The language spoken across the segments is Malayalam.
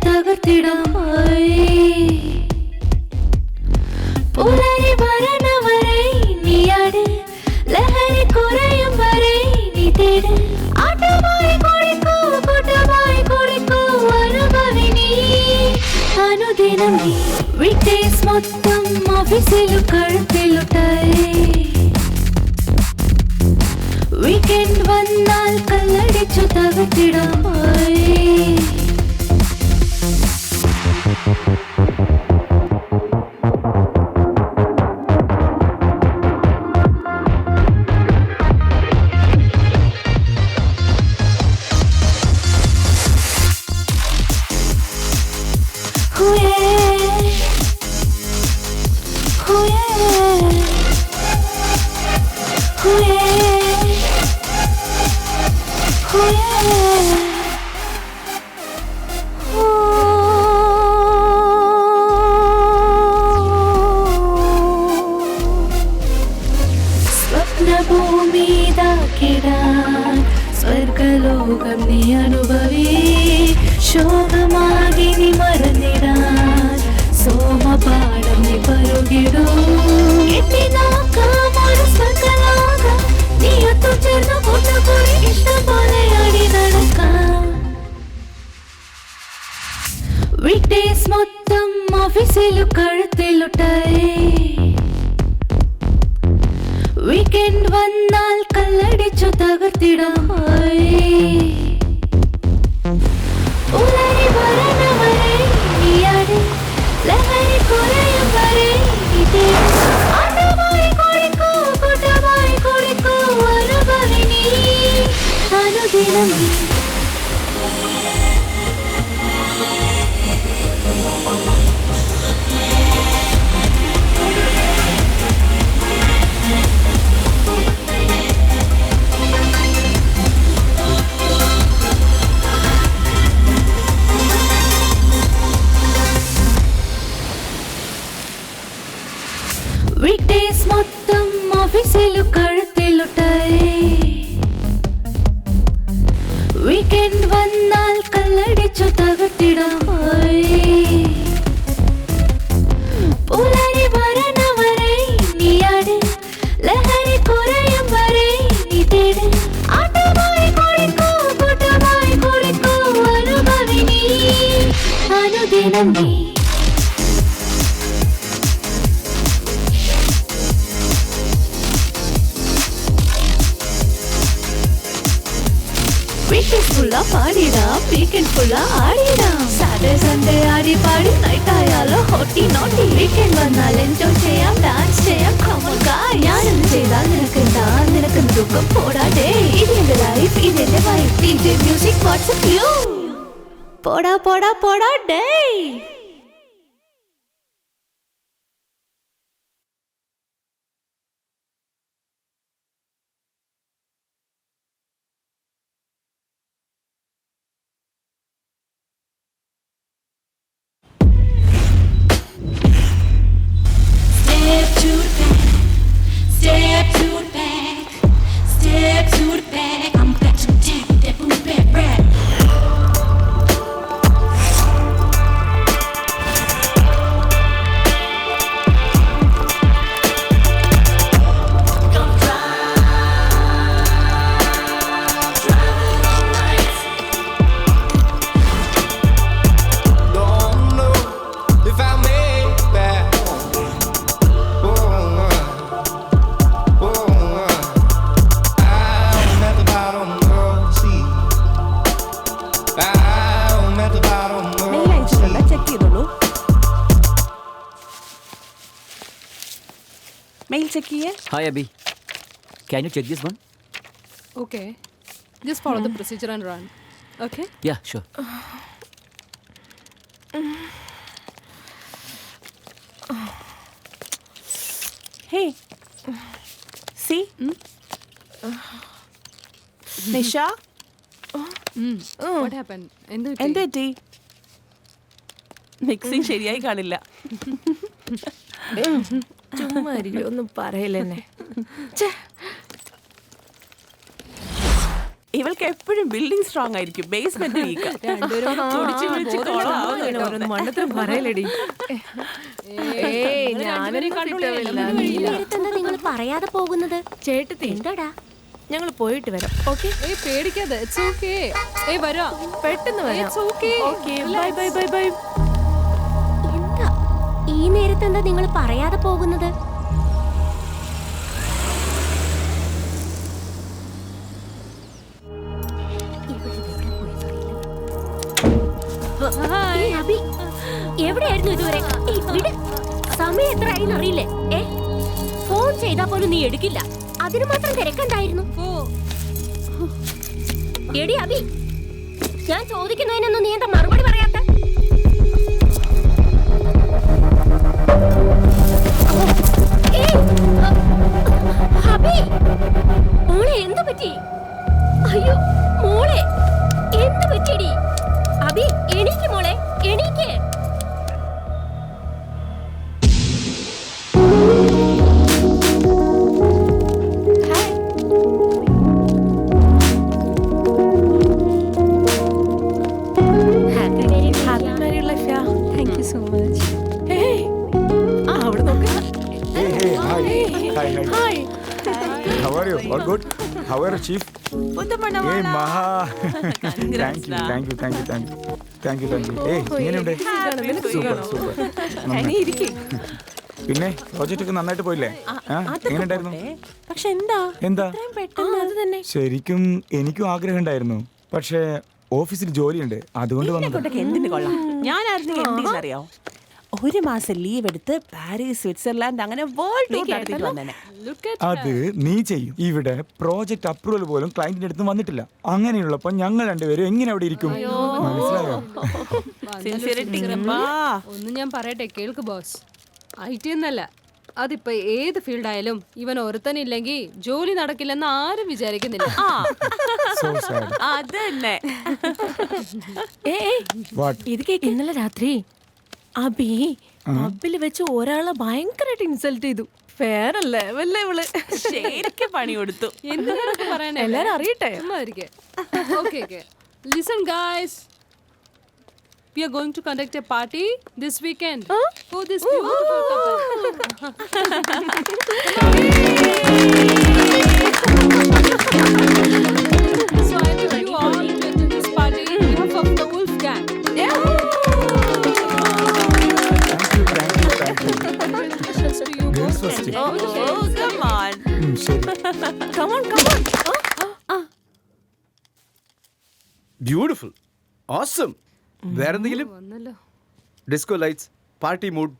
തകർത്തിടാമായി പുലരി വരണ വരെ നീയാട് ലഹരി കുറയും വരെ നീ തേട് ആട്ടമായി കുളിക്കൂ കൂട്ടമായി കുളിക്കൂ അനുഭവി നീ അനുദിനം നീ വീക്ക്ഡേയ്സ് മൊത്തം ഓഫീസിലും കഴുത്തിലുട്ടായി വീക്കെൻഡ് വന്നാൽ കല്ലടിച്ചു തകർത്തിടാമായി സ്വപ്നഭൂമി താക്കിടാൻ സ്വർഗലോകം നീ അനുഭവി ശോകമാകി നീ മറന്നിടാൻ സോമപാഠം നീ പരുകിടൂ എത്തിനാക്കാമൊരു സ്വർഗലോകം നീ ഒത്തുചേർന്ന് കൂട്ടുകൂടി ഇഷ്ടം പോലെ അടി നടക്കാം വീക്ക്ഡേയ്സ് മൊത്തം ഓഫീസിലും കഴുത്തിലുട്ടായി വീക്കെൻഡ് വന്നാൽ കല്ലടിച്ചു തകർത്തിടാമായി പുലരി വരണ വരെ നീയാട് ലഹരി കുറയും വരെ നീ തേട് ആട്ടമായി കുളിക്കൂ കൂട്ടമായി കുളിക്കൂ അനുഭവി നീ അനുദിനം നീ വീക്ക്ഡേയ്സ് മൊത്തം ഓഫീസിലും കഴുത്തിലുട്ടായി വീക്കെൻഡ് വന്നാൽ കല്ലടിച്ചു തകർത്തിടാമായി പുലരി വരണ വരെ നീയാട് ലഹരി കുറയും വരെ നീ തേട് ആട്ടമായി കുളിക്കൂ കൂട്ടമായി കുളിക്കൂ അനുഭവി നീ അനുദിനം നീ വീക്കെൻഡ് ഫുള്ളാ പാടിടാം വീക്കെൻഡ് ഫുള്ളാ ആടിടാം സാറ്റർഡേ സൺഡേ ആടി പാടി നൈറ്റ് ആയാലോ ഹോട്ടി നോട്ടി വീക്കെൻഡ് വന്നാൽ എൻജോയ് ചെയ്യാം ഡാൻസ് ചെയ്യാം ഞാനെന്ന് ചെയ്താൽ നിനക്കെന്താ നിനക്കെന്ത് ദുഃഖം പോടാടേ ഇതെന്റെ ലൈഫ് ഇതെന്റെ wife DJ music WhatsApp you പോടാ പോടാ പോടാ day Step to the back, step to the back. I'm back to take that boom back rap. Mail check kiya? Hi Abhi, can you check this one? Okay, just follow the procedure and run. Okay? Yeah, sure. Hey, see? Nisha? What happened? എന്താ ടീ മിക്സിങ് ശരിയായി കാണില്ല. ചുമ്മാ ഒന്നും പറയില്ലെന്നെ. ഇവൾക്ക് എപ്പോഴും ബിൽഡിംഗ് സ്ട്രോങ് ആയിരിക്കും, ബേസ്മെന്റ് വീക്ക്. മണ്ടത്തിലും പറയലടി. നിങ്ങൾ പറയാതെ പോകുന്നത് ചേട്ടത്തി എന്താടാ? ഞങ്ങൾ പോയിട്ട് വരാം. ഓക്കെ പേടിക്കാതെ, ഇറ്റ്സ് ഓക്കേ. വരാം, പെട്ടെന്ന് വരാം. It's okay. Okay bye bye bye by. എന്താ ഈ നേരത്തെ എന്താ നിങ്ങൾ പറയാതെ പോകുന്നത്? ഏയ് അബി, എവിടെയായിരുന്നു ഇതുവരെ? ഏയ് വിട്. സമയം എത്രയായി അറിയില്ലേ? ഫോൺ ചെയ്താ പോലും നീ എടുക്കില്ല. അതിന് മാത്രം തിരക്കുണ്ടായിരുന്നു. എടി അബി, ഞാൻ ചോദിക്കുന്നതിനൊന്നും നീ എന്താ മറുപടി പറയാത്ത? അബി, മോളെ എന്ത് പറ്റി? അയ്യോ മോളെ എന്ത് പറ്റിയടി? അബി എണീക്ക് മോളെ, എണീക്ക്. How are you? All good? How are you, Chief? Hey, Maha. Thank you. Hey, എങ്ങനെയുണ്ട്? Super. പിന്നെ പ്രോജക്റ്റ് ഒക്കെ നന്നായിട്ട് പോയില്ലേ? എങ്ങനെയുണ്ടായിരുന്നു? പക്ഷെ എന്താ അത് തന്നെ ശരിക്കും എനിക്കും ആഗ്രഹം ഉണ്ടായിരുന്നു. പക്ഷേ ഓഫീസിൽ ജോലിയുണ്ട്, അതുകൊണ്ട് വന്നത്. എന്തിനു കൊള്ളാം, ഞാനായിരുന്നു എന്തിനറിയോ, 1 മാസം ലീവ് എടുത്ത് പാരീസ്, സ്വിറ്റ്സർലാൻഡ് അങ്ങനെ വേൾഡ് ടൂർ നടത്തിയിട്ട് വന്നേനെ. അത് നീ ചെയ്യും. ഇവിടെ പ്രോജക്റ്റ് അപ്രൂവൽ പോലും ക്ലയന്റിന്റെ അടുത്ത് വന്നിട്ടില്ല. അങ്ങനെയുള്ളപ്പോ ഞങ്ങൾ രണ്ടുപേരും എങ്ങനെ അവിടെ ഇരിക്കും? മനസ്സിലായോ? ഒന്നും ഞാൻ പറയട്ടെ, കേൾക്ക് ബോസ്. IT എന്നല്ല, അതിപ്പോ ഏത് ഫീൽഡ് ആയാലും ഇവൻ ഒരുത്തനില്ലെങ്കിൽ ജോലി നടക്കില്ലെന്ന് ആരും വിചാരിക്കുന്നില്ല. So sad. അതന്നെ. What? ഇത് കേക്ക്. ഇന്നലെ രാത്രി അബി പബ്ബിൽ വെച്ച് ഒരാളെ ഭയങ്കരമായിട്ട് ഇൻസൾട്ട് ചെയ്തു. വേറെ ലെവല്ലേ ഇവള്. ശരിക്കും പണി കൊടുത്തു. എന്തിനൊക്കെ പറയണേ, എല്ലാരും അറിയട്ടെ. Okay. Listen guys, we are going to conduct a party this weekend for this beautiful couple. So I invite you all to attend this party on behalf of the Wolf Gang. Thank you. Congratulations to you Girls both. first. Oh, come on. ശരി. Come on. Beautiful, awesome. വേറെന്തെങ്കിലും? വന്നല്ലോ. Disco lights, party mood,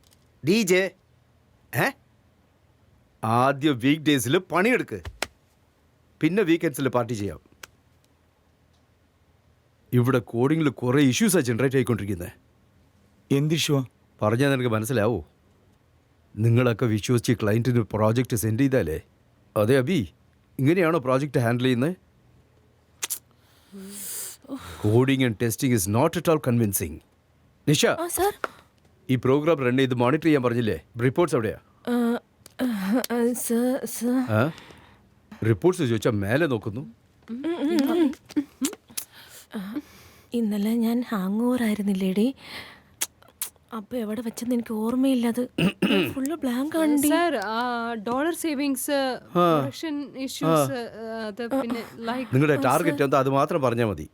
DJ. ആദ്യം വീക്ക് ഡേയ്സിൽ പണിയെടുക്ക്, പിന്നെ വീക്കെൻഡ്സിൽ പാർട്ടി ചെയ്യാം. ഇവിടെ കോഡിങ്ങിൽ കുറേ ഇഷ്യൂസാണ് ജനറേറ്റ് ആയിക്കൊണ്ടിരിക്കുന്നത്. എന്ത് ഇഷ്യൂവാ? പറഞ്ഞാൽ നിനക്ക് മനസ്സിലാവോ? നിങ്ങളൊക്കെ വിശ്വസിച്ച് ക്ലയൻറ്റിന് പ്രോജക്റ്റ് സെൻഡ് ചെയ്താലേ. അതെ അബി, ഇങ്ങനെയാണോ പ്രോജക്റ്റ് ഹാൻഡിൽ ചെയ്യുന്നത്? Coding and testing is not at all convincing. Nisha, ഈ പ്രോഗ്രാം റൺ ചെയ്ത് മോണിറ്റർ ചെയ്യാൻ പറഞ്ഞില്ലേ? റിപ്പോർട്ട്സ് എവിടെയാ? റിപ്പോർട്ട്സ് ചോദിച്ചാൽ മേലെ നോക്കുന്നു. ഇന്നലെ ഞാൻ ഹാങ് ഓവർ ആയിരുന്നില്ലേടി, അപ്പൊ എവിടെ വെച്ചെന്ന് എനിക്ക് ഓർമ്മയില്ലത്. ഫുള്ള് ബ്ലാങ്ക് ആണ്. Sir, dollar savings, production issues, അത് പിന്നെ ലൈക്ക് നിങ്ങളുടെ ടാർഗറ്റ് എന്താ അത് മാത്രം പറഞ്ഞാൽ മതി.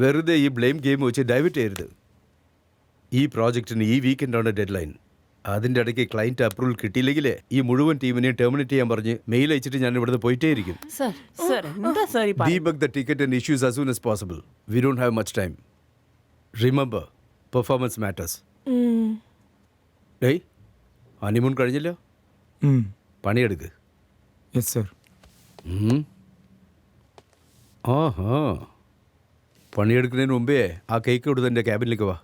വെറുതെ ഈ ബ്ലെയിം ഗെയിം വെച്ച് ഡൈവേർട്ട് ചെയ്യരുത്. ഈ പ്രോജക്റ്റിന് ഈ വീക്കെൻഡാണ് ഡെഡ് ലൈൻ. അതിൻ്റെ ഇടയ്ക്ക് ക്ലയൻറ്റ് അപ്രൂവൽ കിട്ടിയില്ലെങ്കിലേ ഈ മുഴുവൻ ടീമിനെയും ടെർമിനേറ്റ് ചെയ്യാൻ പറഞ്ഞ് മെയിൽ അയച്ചിട്ട് ഞാൻ ഇവിടുന്ന് പോയിട്ടേയിരിക്കും. Debug the ticket and issues as soon as possible. We don't have much time. Remember, performance matters. Day, honeymoon കഴിഞ്ഞില്ല, പണിയെടുക്ക്. Yes sir. ആഹാ, പണിയെടുക്കുന്നതിന് മുമ്പേ ആ കേക്ക് കൊടുത്ത് എൻ്റെ ക്യാബിനിലേക്ക് വാ.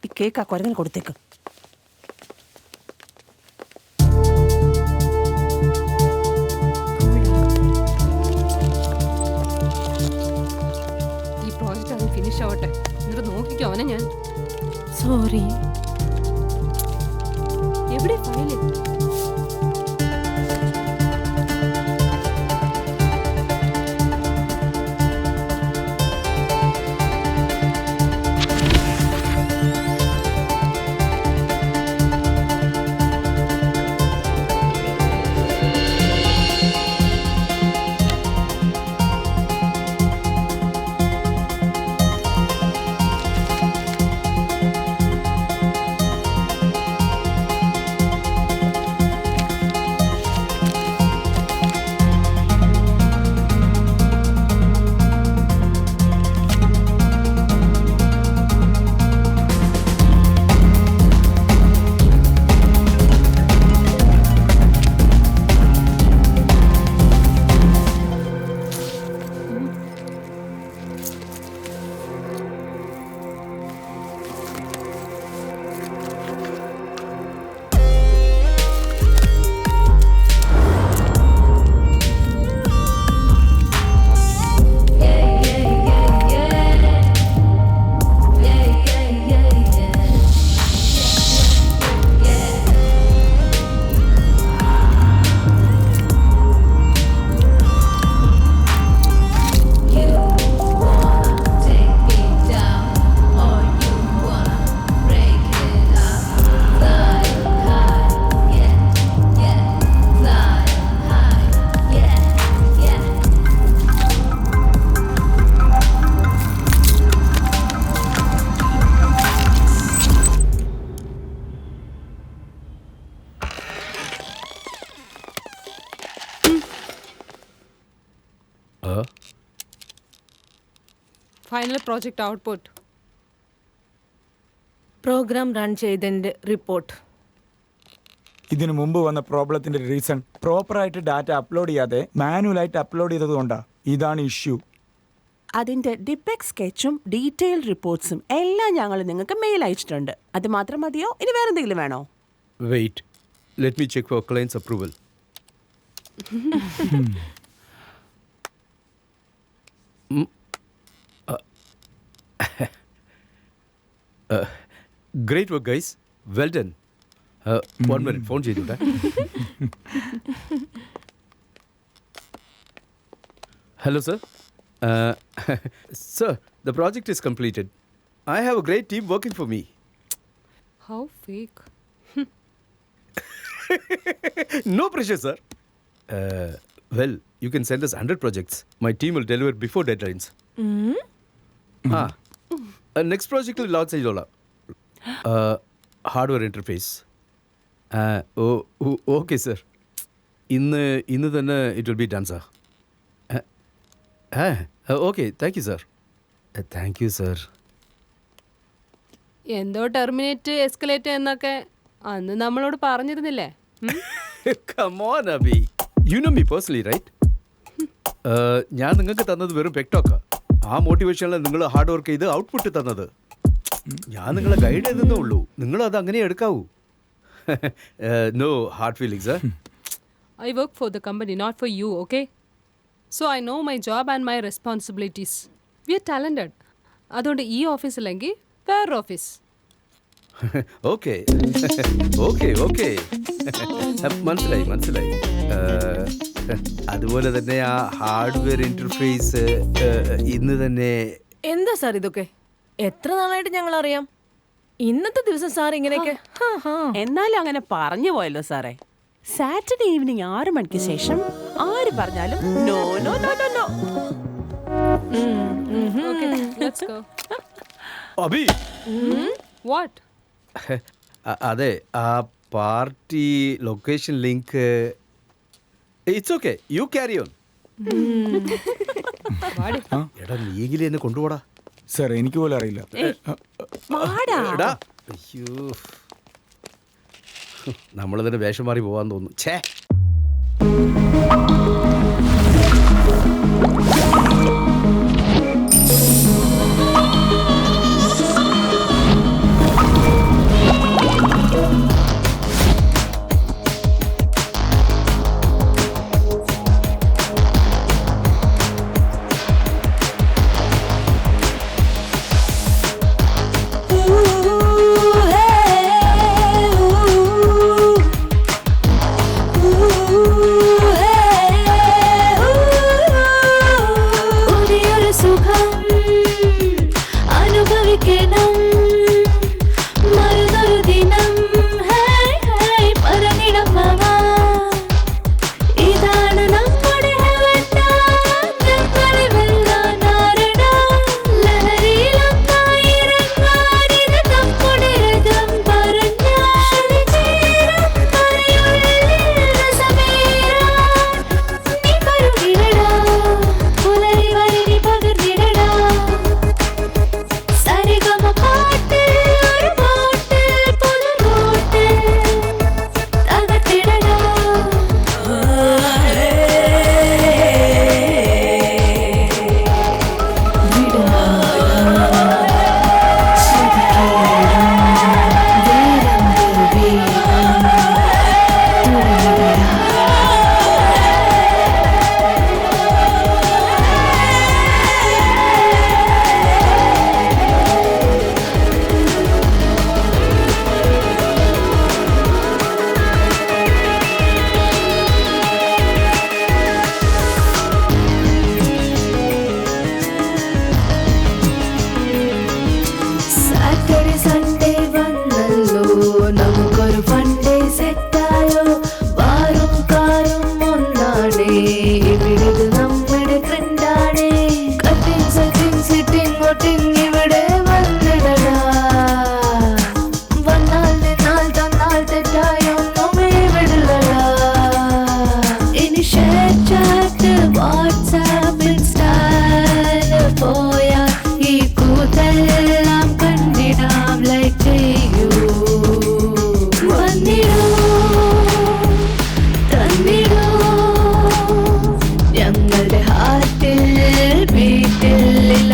ഈ കേക്ക് ആ കുരങ്ങിന് കൊടുത്തേക്ക്. ഈ പ്രോജക്റ്റ് അത് ഫിനിഷ് ആവട്ടെ, എന്നിട്ട് നോക്കിക്കോ അവനെ ഞാൻ. സോറി. എവിടെ file? Final project output. Program run ചെയ്തതിന്റെ റിപ്പോർട്ട്. ഇതിനു മുമ്പ് വന്ന പ്രോബ്ലത്തിന്റെ റീസൺ പ്രോപ്പറായിട്ട് ഡാറ്റ അപ്ലോഡ് ചെയ്യാതെ മാനുവലായിട്ട് അപ്ലോഡ് ചെയ്തത് കൊണ്ടാ. ഇതാണ് ഇഷ്യൂ. അതിന്റെ ഡിപ്പെക് സ്കെച്ചും ഡീറ്റെയിൽഡ് റിപ്പോർട്ട്സും എല്ലാം ഞങ്ങൾ നിങ്ങൾക്ക് മെയിൽ അയച്ചിട്ടുണ്ട്. അത് മാത്രം മതിയോ, ഇനി വേറെ എന്തെങ്കിലും വേണോ? Wait, let me check for clients approval. Great work guys, well done. 1 minute, phone ചെയ്തോട്ടെ. Hello, sir. Sir, the project is completed. I have a great team working for me. How fake. No pressure, sir. Well, you can send us 100 projects. My team will deliver before deadlines. Next project will launch hardware interface. Okay, sir. ഇന്ന് തന്നെ it will be done, sir. Okay, thank you, sir. Thank you, sir. എന്തോ ടെർമിനേറ്റ് എസ്കലേറ്റ് എന്നൊക്കെ അന്ന് നമ്മളോട് പറഞ്ഞിരുന്നില്ലേ? Come on, Abhi. You know me personally, right? ഞാൻ നിങ്ങൾക്ക് തന്നത് വെറും പെക്ടോക്കാ. ആ മോട്ടിവേഷനിലാണ് നിങ്ങൾ ഹാർഡ് വർക്ക് ചെയ്ത് ഔട്ട്പുട്ട് തന്നത്. ഞാൻ നിങ്ങളെ ഗൈഡ് ചെയ്തേ ഉള്ളൂ. നിങ്ങൾ അത് അങ്ങനെ എടുക്കാവൂ. No hard feelings, sir. I work for the company, not for you, okay? So I know my job and my responsibilities. We are talented. അതുകൊണ്ട് ഈ ഓഫീസിലെങ്കിൽ വേറെ ഓഫീസ്. ഓക്കെ ഓക്കെ ഓക്കെ, മനസ്സിലായി. അതുപോലെ തന്നെ ആ ഹാർഡ്വെയർ ഇന്റർഫേസ് ഇന്ന് തന്നെ. എന്താ സാർ ഇതൊക്കെ? എത്ര നാളായിട്ട് ഞങ്ങൾ അറിയാം. ഇന്നത്തെ ദിവസം സാർ ഇങ്ങനെയൊക്കെ. എന്നാലും അങ്ങനെ പറഞ്ഞു പോയല്ലോ സാറേ. സാറ്റർഡേ ഈവനിങ് 6 മണിക്ക് ശേഷം ആര് പറഞ്ഞാലും no no no no no. Okay, let's go. Abhi, What? അതെ, ആ party location link. It's okay, you carry on. എടാ, നീയെങ്കിലും എന്നെ കൊണ്ടുപോടാ. സർ, എനിക്ക് പോലും അറിയില്ല. എടാ, അയ്യോ, നമ്മൾ തന്നെ വേഷം മാറി പോവാൻ തോന്നുന്നു. ഛേ, പുതിയൊരു സുഖം അനുഭവിക്കണം, മറുതൊരു ദിനം പറഞ്ഞിടം മാമാ. ഇതാണ് നമ്മുടെ ഞങ്ങളെ വെല്ലാൻ ആരടാ. ലഹരിയിലൊന്നായിരങ്ങാൻ ഇത് നമ്മുടെ രഥം പറഞ്ഞാൽ നീ പരുകിടടാ, പുലരി വരി പകർന്നിടടാ. സരിഗമ പാട്ട് ഒരു പാട്ട് പുതുനോട്ട് തകർത്തിടടാ. സാറ്റർഡേ സൺഡേ വന്നല്ലോ, നമുക്കൊരു ഫണ്ടേ സെറ്റായോ. ബാറും കാറും ഒന്നാണേ, ഇവിടെ നമ്മുടെ ട്രെൻഡാണേ. കട്ടിങ് സെറ്റിങ് സിറ്റിങ് വോട്ടിങ് ഇവിടെ വന്നിടടാ. വന്നാൽ നിന്നാൽ തന്നാൽ തെറ്റായൊന്നുമേ വിടില്ലടാ. ഇനി ഷെയർ ചാറ്റ് വാട്സാപ്പ് ഇൻസ്റ്റാല് പോയാൽ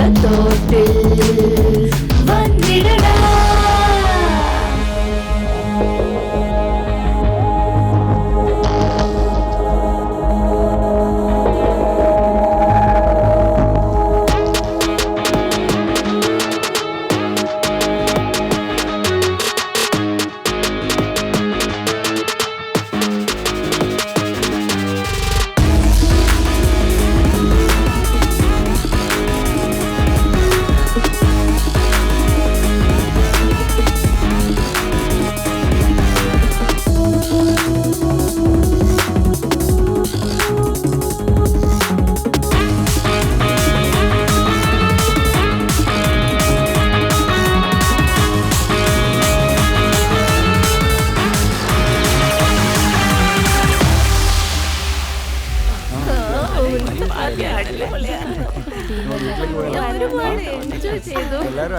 സ്വർഗത്തോട്ടിൽ വന്നിടടാ. എല്ലാരും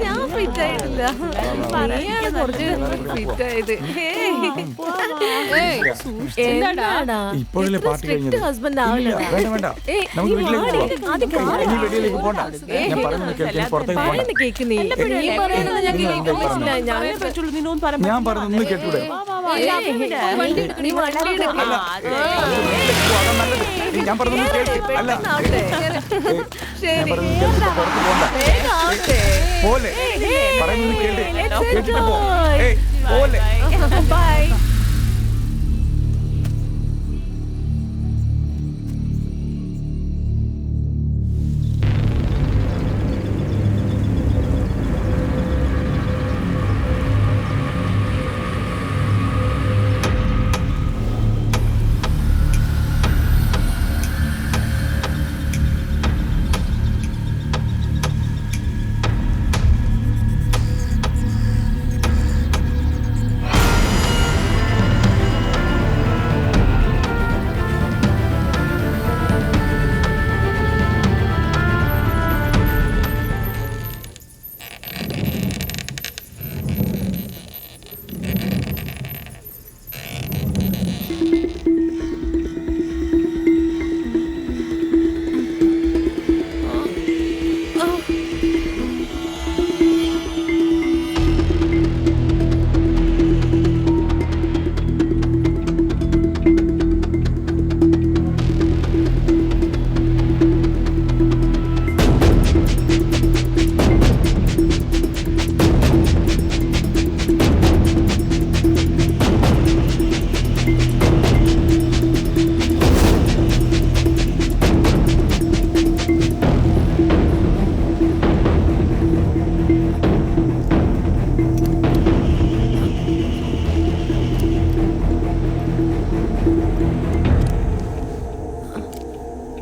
ഞാൻ ഫിറ്റ് ആയിട്ടില്ല. നീയാണ് കുറച്ച് ഫിറ്റ് ആയത്. എന്താടാ ഇപ്പോഴല്ലേ പാർട്ടി കഴിഞ്ഞത്? ഹസ്ബൻഡ് ആവില്ല. വേണ്ട നമുക്ക് വീട്ടിലേക്ക് പോവാം. ഇനി വെളിയിലേക്ക് പോണ്ട. ഞാൻ പറയുന്നത് കേൾക്കാൻ പുറത്തേക്ക് പോകണ്ട. കേക്ക് നീ പറയുന്നത് ഞാൻ കേൾക്കാൻ പറ്റില്ല. ഞാൻ പറഞ്ഞൊന്ന് കേട്ടൂടെ? നീ വണ്ടി എടുക്ക. ഞാൻ പറഞ്ഞൊന്ന് കേൾക്ക്. അല്ല ഞാൻ പറഞ്ഞത് കേൾക്കാൻ പുറത്ത് പോകണ്ട. പോലെ പറയുന്നത് കേട്ട് കേട്ടിട്ട് പോ. പോലെ ബൈ.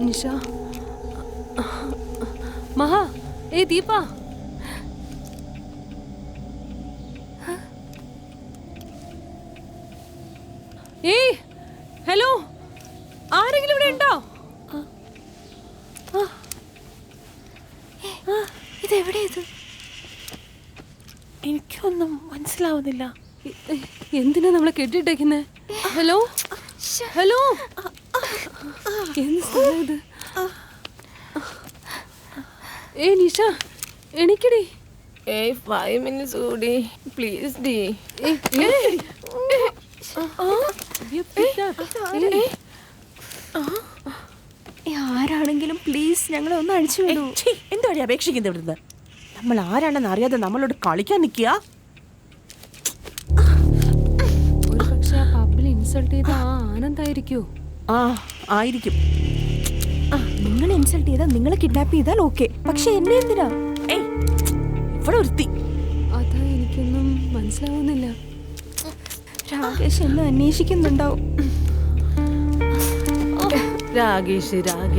നിഷ മഹാ ദീപ ഹലോ ആരെങ്കിലും ഇവിടെ ഉണ്ടോ? ഇതെവിടെയത്? എനിക്കൊന്നും മനസ്സിലാവുന്നില്ല. എന്തിനാ നമ്മളെ കെട്ടിട്ടേക്കുന്നേ? ഹലോ ഹലോ എന്ത് സ്ഥലം ഇത്? നിഷ എണിക്കടി. 5 minutes കൂടി പ്ലീസ് ഡി. ആരാണെങ്കിലും പ്ലീസ് ഞങ്ങളെ ഒന്ന് അഴിച്ചു വിടൂ. എന്തുവാടി അപേക്ഷിക്കുന്നത് ഇവിടുന്ന്? നമ്മൾ ആരാണെന്ന് അറിയാതെ നമ്മളോട് കളിക്കാൻ നിൽക്കുക. ഒരു പക്ഷെ ആ പബ്ബിൽ ഇൻസൾട്ട് ചെയ്ത ആ ആനന്ദായിരിക്കോ? ആയിരിക്കും. നിങ്ങൾ ഇൻസൾട്ട് ചെയ്താൽ നിങ്ങൾ കിഡ്നാപ്പ് ചെയ്താൽ ഓക്കെ, പക്ഷെ എന്നെ എന്തിനാ? ഇവിടെ ഒരുത്തി. അതാ എനിക്കൊന്നും മനസ്സിലാവുന്നില്ല. രാകേഷ് എന്നെ അന്വേഷിക്കുന്നുണ്ടാവും. രാകേഷ് ചെയ്തത്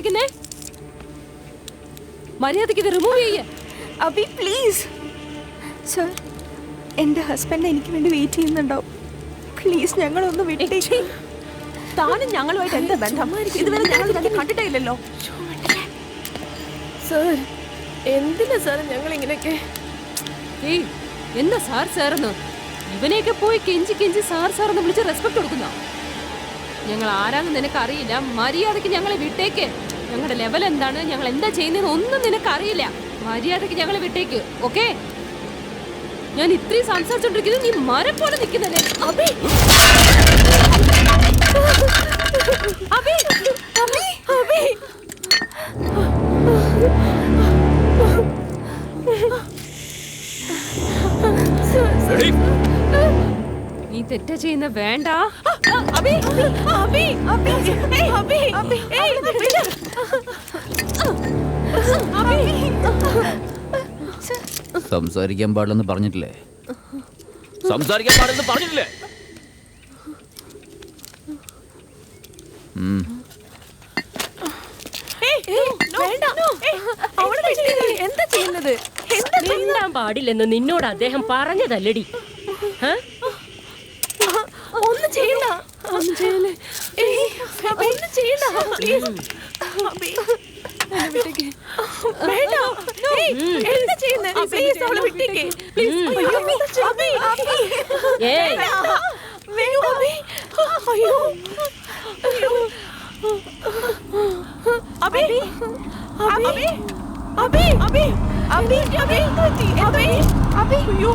കാണിക്കുന്നേ? മര്യാദയ്ക്ക് ഇത് റിമൂവ് ചെയ്യേ. അബി പ്ലീസ് സർ, എൻ്റെ ഹസ്ബൻഡ് എനിക്ക് വേണ്ടി വെയിറ്റ് ചെയ്യുന്നുണ്ടാവും. പ്ലീസ് ഞങ്ങളൊന്ന് വിട്ടേക്ക്. താനും ഞങ്ങളുമായിട്ട് എന്താ ബന്ധം? ഇതുവരെ ഞങ്ങൾ തന്നെ കണ്ടിട്ടേ ഇല്ലല്ലോ. സർ, എന്തിനാ സാർ ഞങ്ങൾ ഇങ്ങനെയൊക്കെ? ഏയ് എന്താ സാർ സാറെന്ന്? ഇവനെയൊക്കെ പോയി കെഞ്ചി കെഞ്ചി സാർ സാറെന്ന് വിളിച്ച് റെസ്പെക്ട് കൊടുക്കുന്ന ഞങ്ങൾ ആരാന്ന് നിനക്ക് അറിയില്ല. മര്യാദയ്ക്ക് ഞങ്ങളെ വിട്ടേക്ക്. ഞങ്ങളുടെ ലെവൽ എന്താണ്, ഞങ്ങൾ എന്താ ചെയ്യുന്നതെന്ന് ഒന്നും നിനക്ക് അറിയില്ല. മര്യാദയ്ക്ക് ഞങ്ങളെ വിട്ടേക്ക്. ഓക്കെ? ഞാൻ ഇത്രയും സംസാരിച്ചോണ്ടിരിക്കുന്നത് നീ മരം പോലെ നിൽക്കുന്നല്ലേ? അബി അബി അബി അബി നീ തെറ്റ ചെയ്യുന്ന വേണ്ട. അബി അബി അബി അബി അബി സംസാരിക്കാൻ പാടില്ലെന്ന് പറഞ്ഞിട്ടില്ലേ? സംസാരിക്കാൻ പാടില്ലെന്ന് പറഞ്ഞിട്ടില്ലേ? എന്താ ചെയ്യുന്നത്? മിണ്ടാൻ പാടില്ലെന്ന് നിന്നോട് അദ്ദേഹം പറഞ്ഞതല്ലടി. ഒന്നും ചെയ്യണ്ട, ഒന്നും ചെയ്യല്ലേ, ഒന്നും ചെയ്യണ്ട. വേണ്ട, എന്താ ചെയ്യുന്നത്? പ്ലീസ് അവളെ വിട്ടേക്ക്. പ്ലീസ് അബി അബി ഏയ് വേണു അബി. അയ്യോ അബി അബി അബി അബി അബി അബി അബി അബി അയ്യോ.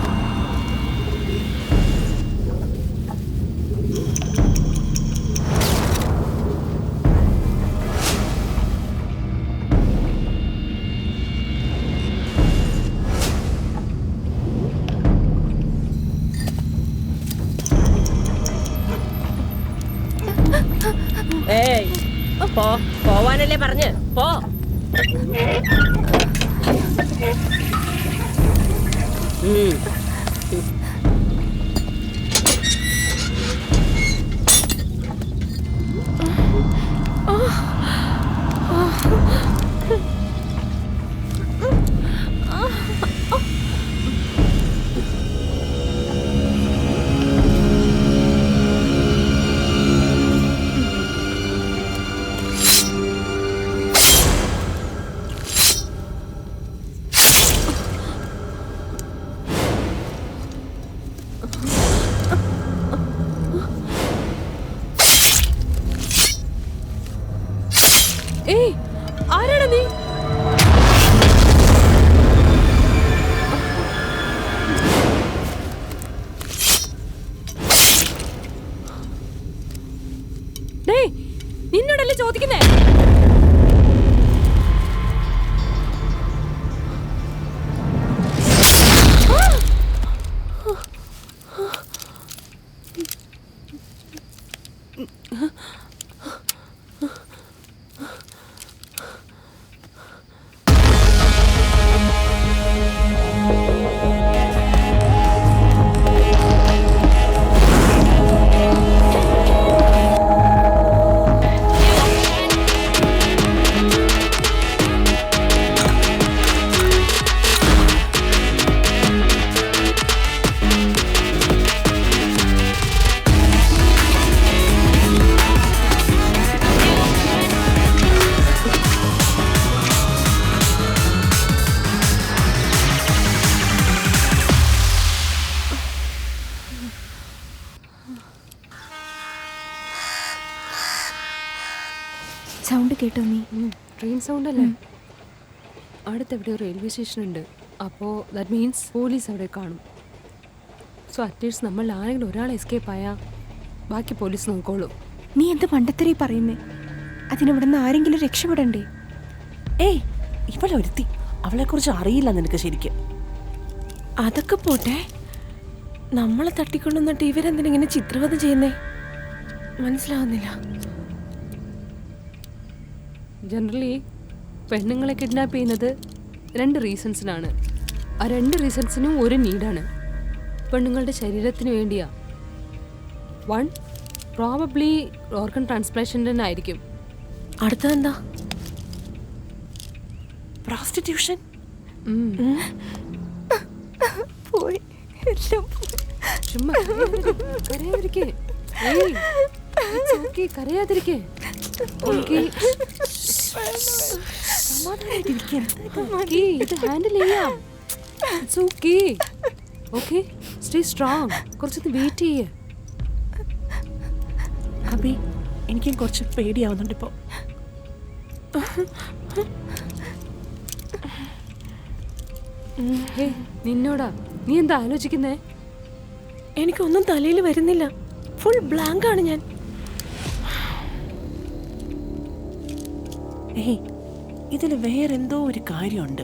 ഏയ് പോവാനല്ലേ പറഞ്ഞ് പോ. ഏയ് ആരാണ് നീ? നിന്നോടല്ലേ ചോദിക്കുന്നേ? സൗണ്ട് കേട്ടോ നീ? ട്രെയിൻ സൗണ്ട് അല്ലേ? അടുത്തെവിടെയോ റെയിൽവേ സ്റ്റേഷൻ ഉണ്ട്. അപ്പോൾ ദാറ്റ് മീൻസ് പോലീസ് അവിടെ കാണും. സോ അറ്റ്ലീസ്റ്റ് നമ്മൾ ആരെങ്കിലും ഒരാൾ എസ്കേപ്പ് ആയാൽ ബാക്കി പോലീസ് നോക്കോളൂ. നീ എന്ത് പണ്ടത്തരേ പറയുന്നേ? അതിനിവിടെ നിന്ന് ആരെങ്കിലും രക്ഷപ്പെടണ്ടേ? ഏയ് ഇവളൊരുത്തി, അവളെ കുറിച്ച് അറിയില്ല നിനക്ക് ശരിക്കും. അതൊക്കെ പോട്ടെ, നമ്മളെ തട്ടിക്കൊണ്ടുവന്നിട്ട് ഇവരെന്തിനിങ്ങനെ ചിത്രവധ ചെയ്യുന്നേ? മനസ്സിലാവുന്നില്ല. ജനറലി പെണ്ണുങ്ങളെ കിഡ്നാപ്പ് ചെയ്യുന്നത് 2 റീസൺസിനാണ്. ആ 2 റീസൺസിനും ഒരു നീഡാണ്. പെണ്ണുങ്ങളുടെ ശരീരത്തിന് വേണ്ടിയാ. 1 പ്രോബബ്ലി ഓർഗൻ ട്രാൻസ്പ്ലാന്റേഷൻ ആയിരിക്കും. അടുത്തതെന്താ? പ്രോസ്റ്റിറ്റ്യൂഷൻ പോയി എല്ലാം പോയി. ചുമ്മാ കരയാതിരിക്കേ. ഏയ്, it's okay, കരയാതിരിക്കേ. Okay. Okay, ഇത് ഹാൻഡിൽ ചെയ്യാം. It's okay. Okay, stay strong. കുറച്ചൊന്ന് വെയിറ്റ് ചെയ്യേ. അബി, എനിക്കും കുറച്ച് പേടിയാവുന്നുണ്ട് ഇപ്പോ. ഹേ, നിന്നോടാ. നീ എന്താ ആലോചിക്കുന്നേ? എനിക്കൊന്നും തലയിൽ വരുന്നില്ല. ഫുൾ ബ്ലാങ്ക് ആണ് ഞാൻ. ഏയ്, ഇതിൽ വേറെന്തോ ഒരു കാര്യമുണ്ട്.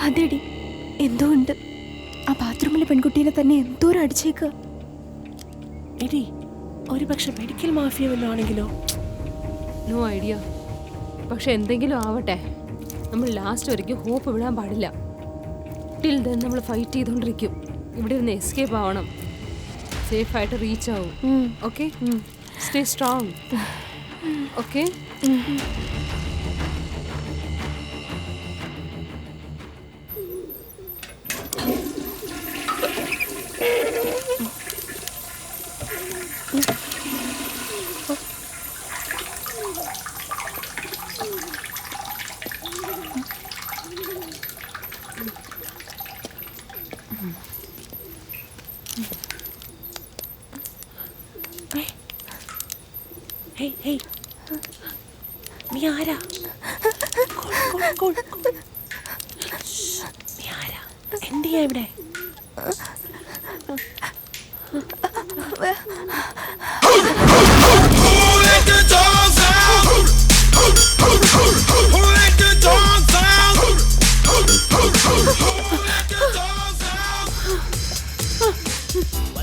അതെടി, എന്തോ ഉണ്ട്. ആ ബാത്റൂമിലെ പെൺകുട്ടീനെ തന്നെ എന്തോരം അടിച്ചേക്കുക. എടി, ഒരു പക്ഷെ മെഡിക്കൽ മാഫിയ വല്ലതും ആണെങ്കിലോ? No idea. പക്ഷെ എന്തെങ്കിലും ആവട്ടെ, നമ്മൾ ലാസ്റ്റ് വരയ്ക്കും ഹോപ്പ് വിടാൻ പാടില്ല. ടിൽ ദെൻ നമ്മൾ ഫൈറ്റ് ചെയ്തുകൊണ്ടിരിക്കും. ഇവിടെ നിന്ന് എസ്കേപ്പ് ആവണം. സേഫായിട്ട് റീച്ച് ആവും. Okay, stay strong. Okay. Hey, hey, നീ ആരാ? നീ ആരാ? എന്തിയാ ഇവിടെ?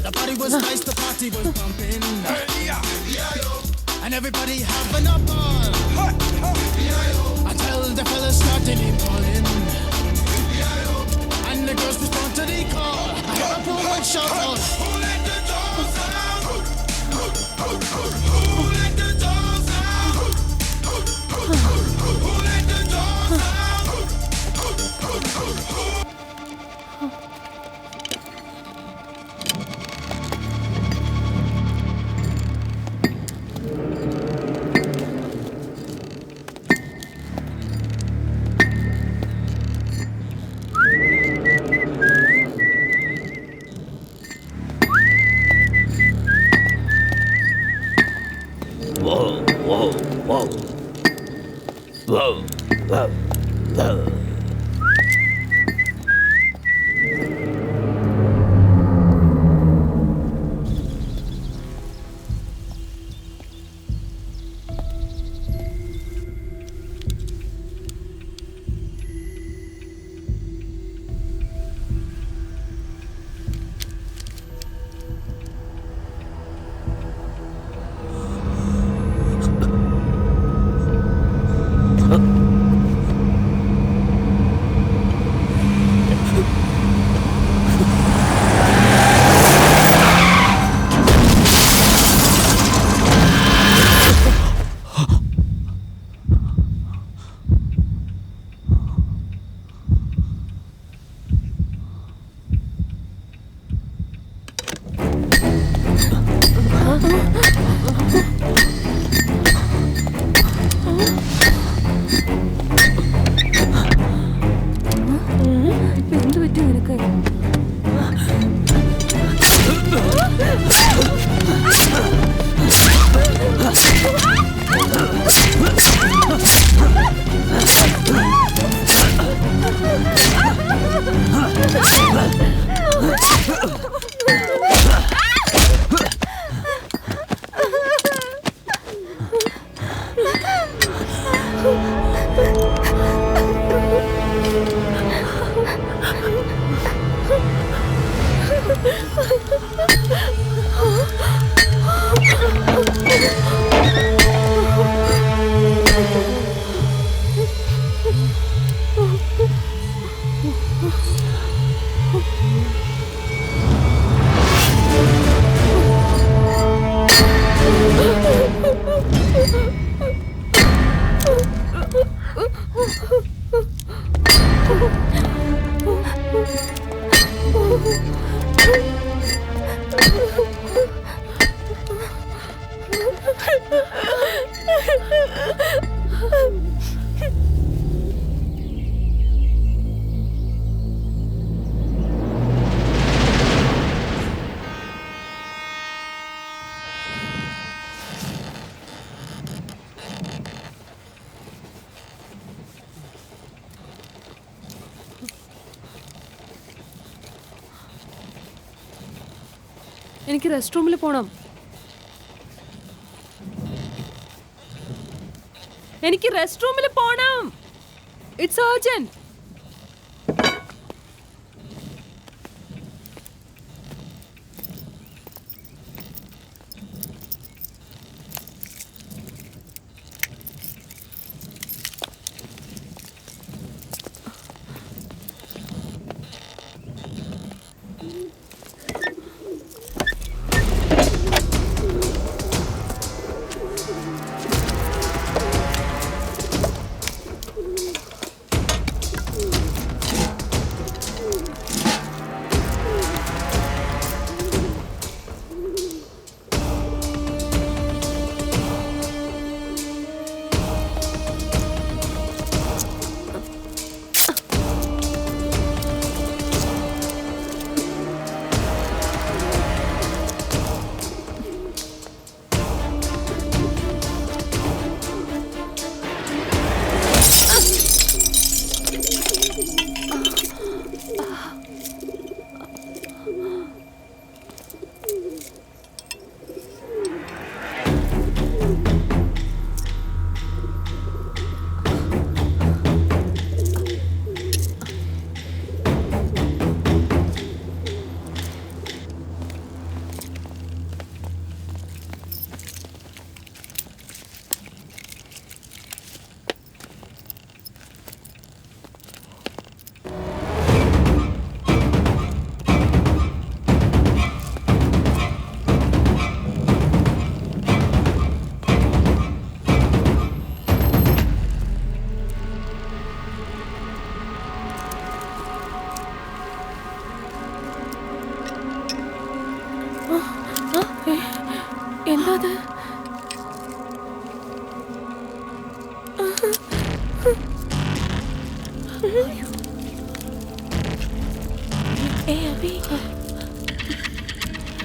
The party was nice, the party was pumping. And everybody having a ball. Until the fellas started calling. And the girls respond to the call. I heard a poor one shout out. Who let the dogs out? എനിക്ക് റെസ്റ്റ് റൂമിൽ പോണം. എനിക്ക് റെസ്റ്റ് റൂമിൽ പോണം. It's urgent. എന്താ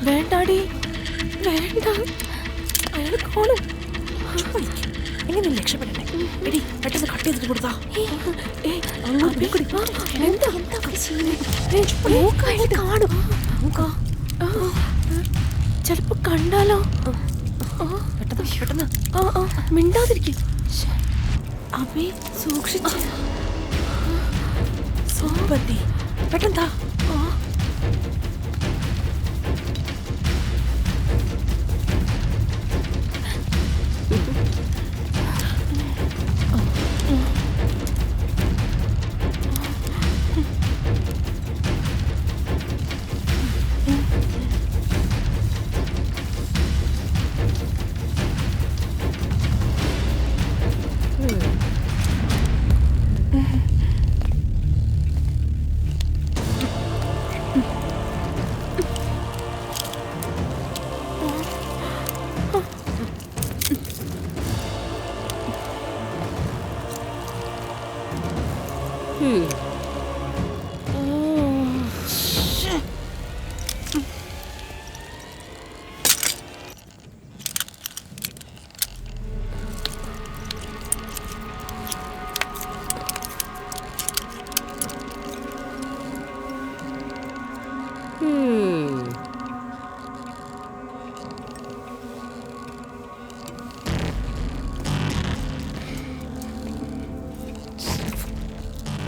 വേണ്ടാടി, വേണ്ട. അയാൾ കാണും. എങ്ങനെ രക്ഷപ്പെടട്ടെ? എടി പെട്ടെന്ന് കട്ട് ചെയ്തിട്ട് കൊടുത്താ. ചിലപ്പോ കണ്ടാലോ. പെട്ടെന്ന് മിണ്ടാതിരിക്കും. അവേ സൂക്ഷിച്ച്. സോപത്തി പെട്ടെന്താ.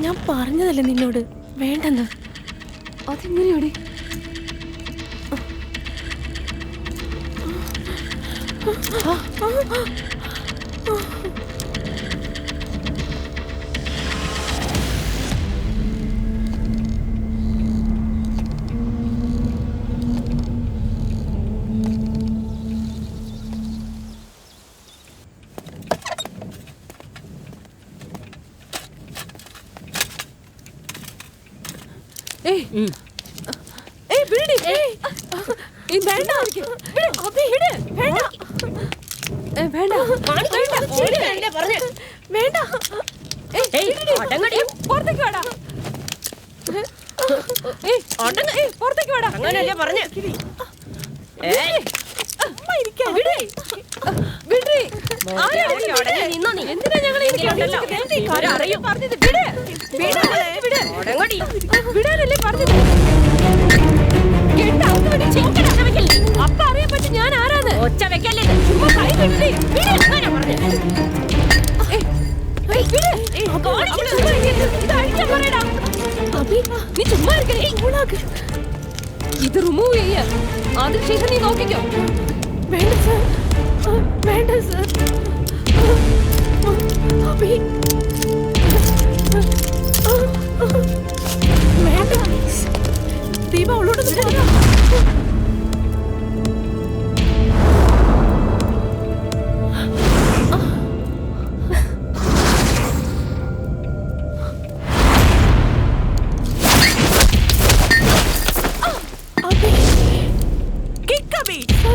ഞാൻ പറഞ്ഞതല്ലേ നിന്നോട് വേണ്ടെന്ന്. അതെങ്ങനെയാണ്? വിടാനല്ലേ പറഞ്ഞത്. ഞാൻ ആരാന്ന്? ഒച്ച വെക്കല്ലേ ഇത്. ചുമ്മാ കൈ വിടടി. വിട്, അങ്ങനെ പറഞ്ഞെ. കാണിക്കരുത്. ഇത് അഴിക്കാൻ പറയടാ. നീ ചുമ്മാ ഇരിക്കണേ. ഇത് റിമൂവ് ചെയ്യ. അതിനുശേഷം നീ നോക്കിക്കോ. വേണ്ട സർ, വേണ്ട സർ. അഭി വേണ്ട. ദീപ അവളോട് പറയാം.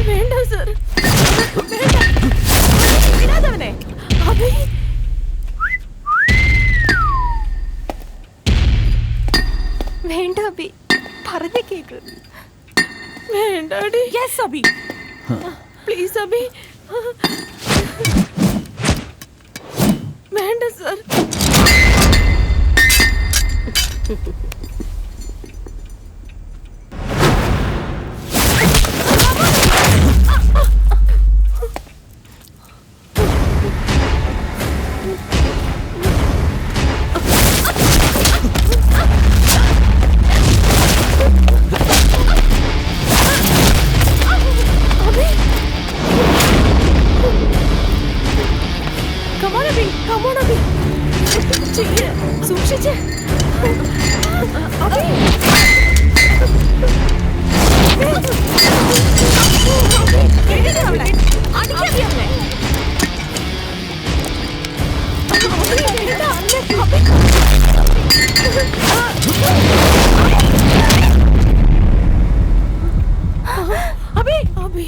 വേണ്ട സർ, വിടാതവനെ. അഭി വേണ്ട അബി, പറഞ്ഞ കേക്ക്. വേണ്ടാടി. യെസ് അബി. പ്ലീസ് അഭി. വേണ്ട സർ. സൂക്ഷിച്ച്. അഭി അഭി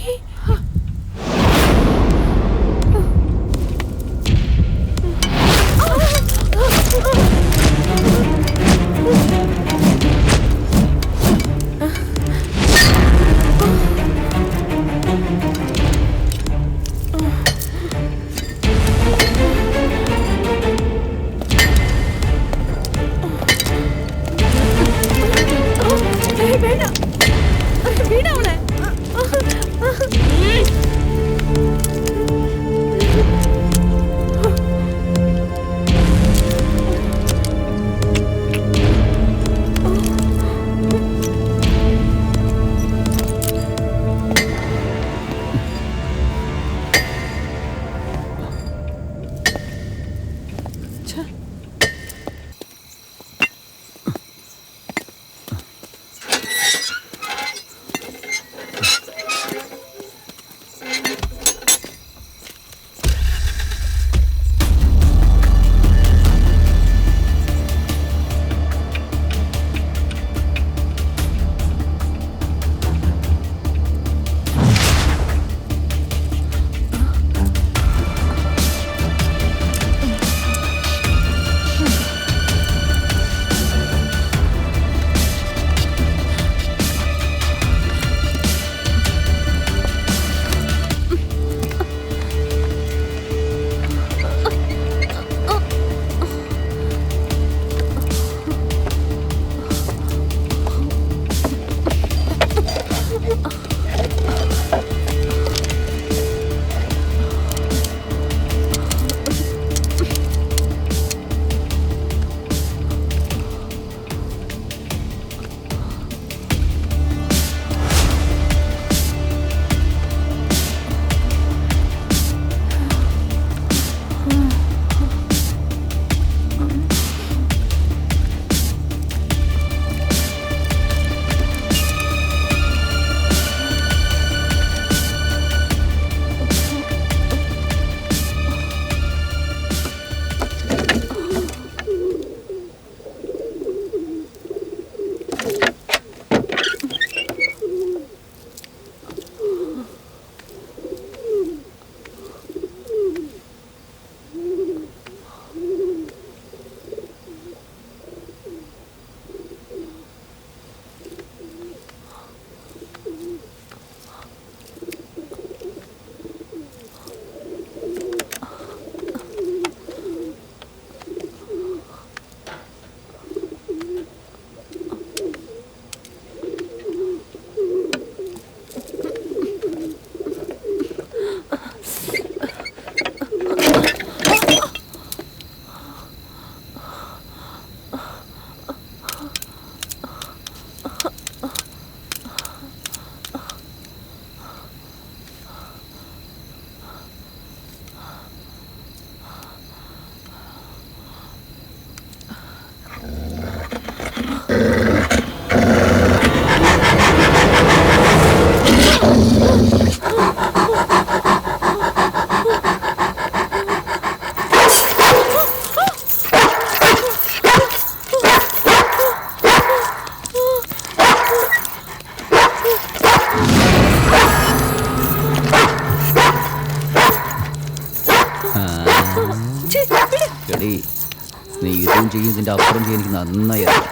അതിൻ്റെ അപ്പുറം ചെയ്യാൻ എനിക്ക് നന്നായി അറിയാം.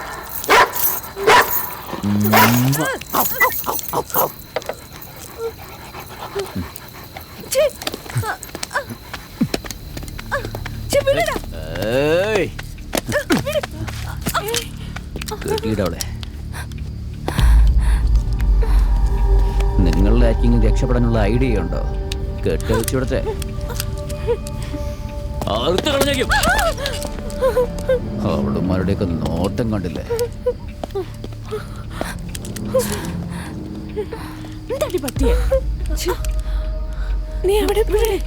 ഏയ്. കെട്ടിയിടവളെ. നിങ്ങളുടെ ആക്കിങ് രക്ഷപ്പെടാനുള്ള ഐഡിയ ഉണ്ടോ? കെട്ടിവെച്ചിടത്തെ അവളുമാരുടെയൊക്കെ നോട്ടം കണ്ടില്ലേ? എന്താടി പറ്റിയെ? നീ എവിടെ പോയി?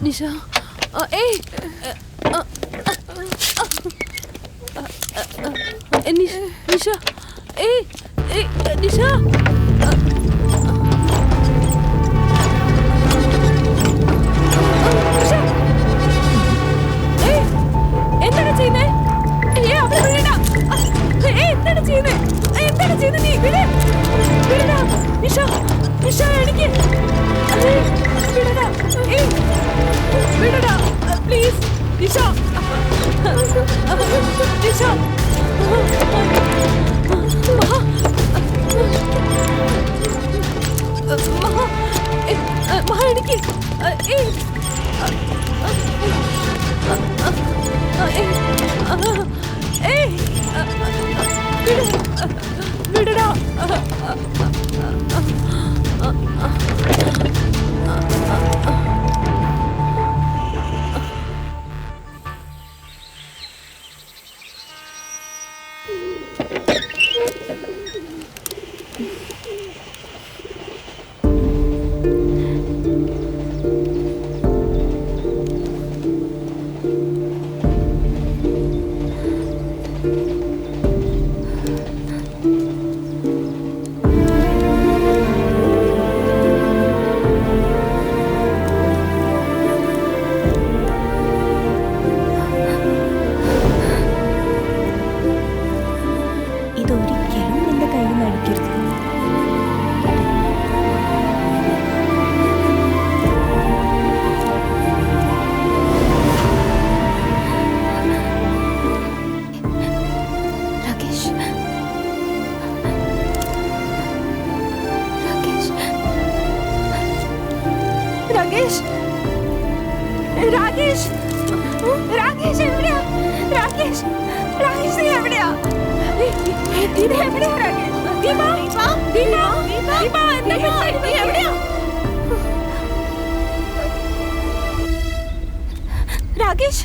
നിഷ, ഏയ് നിഷ, ഏയ് നിഷ. എന്താണ് ചെയ്യുന്നേ? എന്താണ് ചെയ്യുന്നേ? എന്താണ് ചെയ്യുന്നത് നീ? വിടടാ നിഷ, നിഷ എനിക്ക് വിടടാ, വിടടാ പ്ലീസ് നിഷ, നിഷ. മഹ എനിക്ക് വിടടാ. ഇതൊരിക്കലും നിന്റെ കയ്യിൽ നിന്ന് അടിക്കരുത്. രാകേഷ്, രാകേഷ്, രാകേഷ്, രാകേഷ് എവിടെയാ? രാകേഷ്, രാകേഷ് നീ എവിടെയാ? ഇത് എവിടെയാ രാകേഷ്? ദീപ, ദീപ, ദീപ, എന്താ പറ്റി? നീ എവിടെയാ? രാകേഷ്,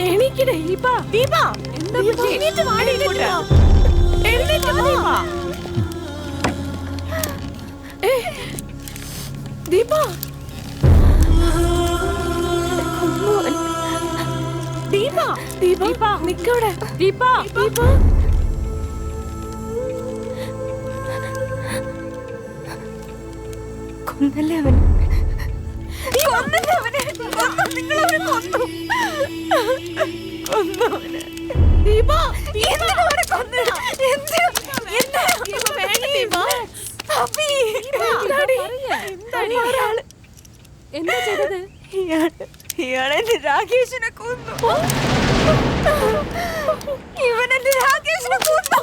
എണീക്കടേ ദീപ, ദീപ എന്താ പറ്റി? എണീറ്റ് വാടി ഇങ്ങോട്ട്. എണീറ്റ് വാ ദീപ. ദീപ, ദീപ നിക്കവിടെ. ദീപ ദീപ കൊന്നല്ലേ അവൻ? ദീപ എന്താ ചെയ്തത്? ഇയാളെന്റെ രാകേഷിനെ കൊന്നു. ഇവനെന്റെ രാകേഷിനെ കൊന്നു.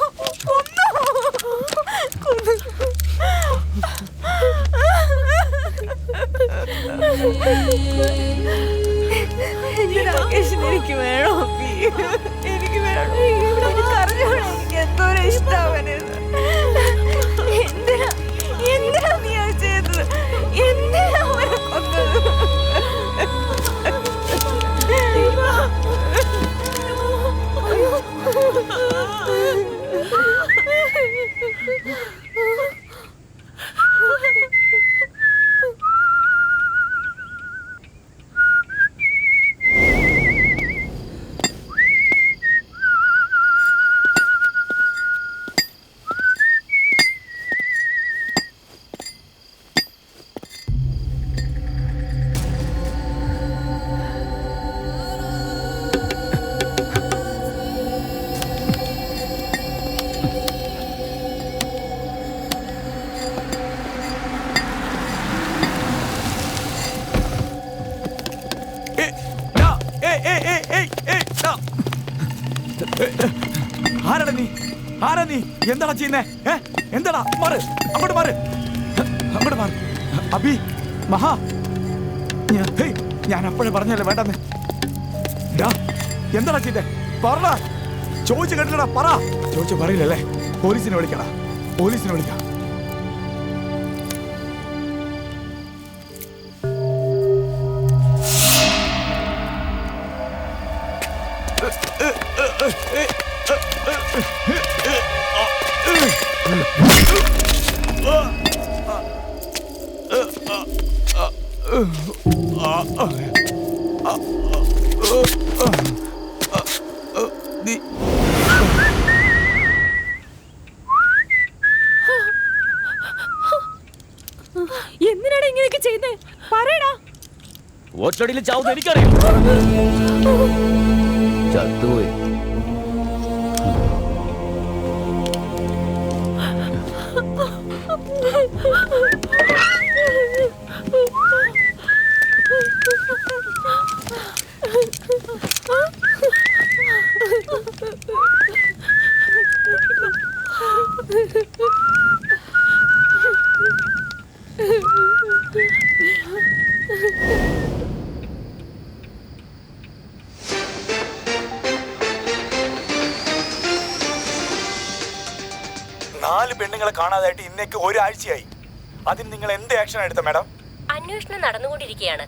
രാകേഷിന് എനിക്ക് വേണോ? എനിക്ക് വേണം. എനിക്ക് അറിഞ്ഞോളൂ എനിക്ക് എന്തോരം ഇഷ്ടമാവനെന്ന്. എന്തിനാ നീ അത് ചെയ്തത്? എന്തിനാ അവനെ കൊന്നത്? ആരാ നീ? എന്താടാ ചെയ്യുന്നേ? എന്താടാ? മാറ്, അങ്ങോട്ട് മാറ്, അങ്ങോട്ട് മാറ്. അബി, മഹാ, ഞാൻ അപ്പോഴേ പറഞ്ഞല്ലേ വേണ്ടെന്ന്. എന്താടാ ചെയ്തേ? പറടാ. ചോദിച്ചു കേട്ടില്ലടാ, പറ. ചോദിച്ചു പറയില്ലല്ലേ? പോലീസിനെ വിളിക്കടാ, പോലീസിനെ വിളിക്കാം. എന്തിനാണ് ഇങ്ങനെയൊക്കെ ചെയ്തേ? പറയടാ. ഒറ്റടിയിൽ ചാവുന്ന എനിക്കറിയാം. ചത്തുപോയി. നാല് പെണ്ണുങ്ങളെ കാണാതായിട്ട് ഇന്നേക്ക് ഒരാഴ്ചയായി. അതിന് നിങ്ങൾ എന്ത് ആക്ഷൻ എടുത്ത മാഡം? അന്വേഷണം നടന്നുകൊണ്ടിരിക്കുകയാണ്.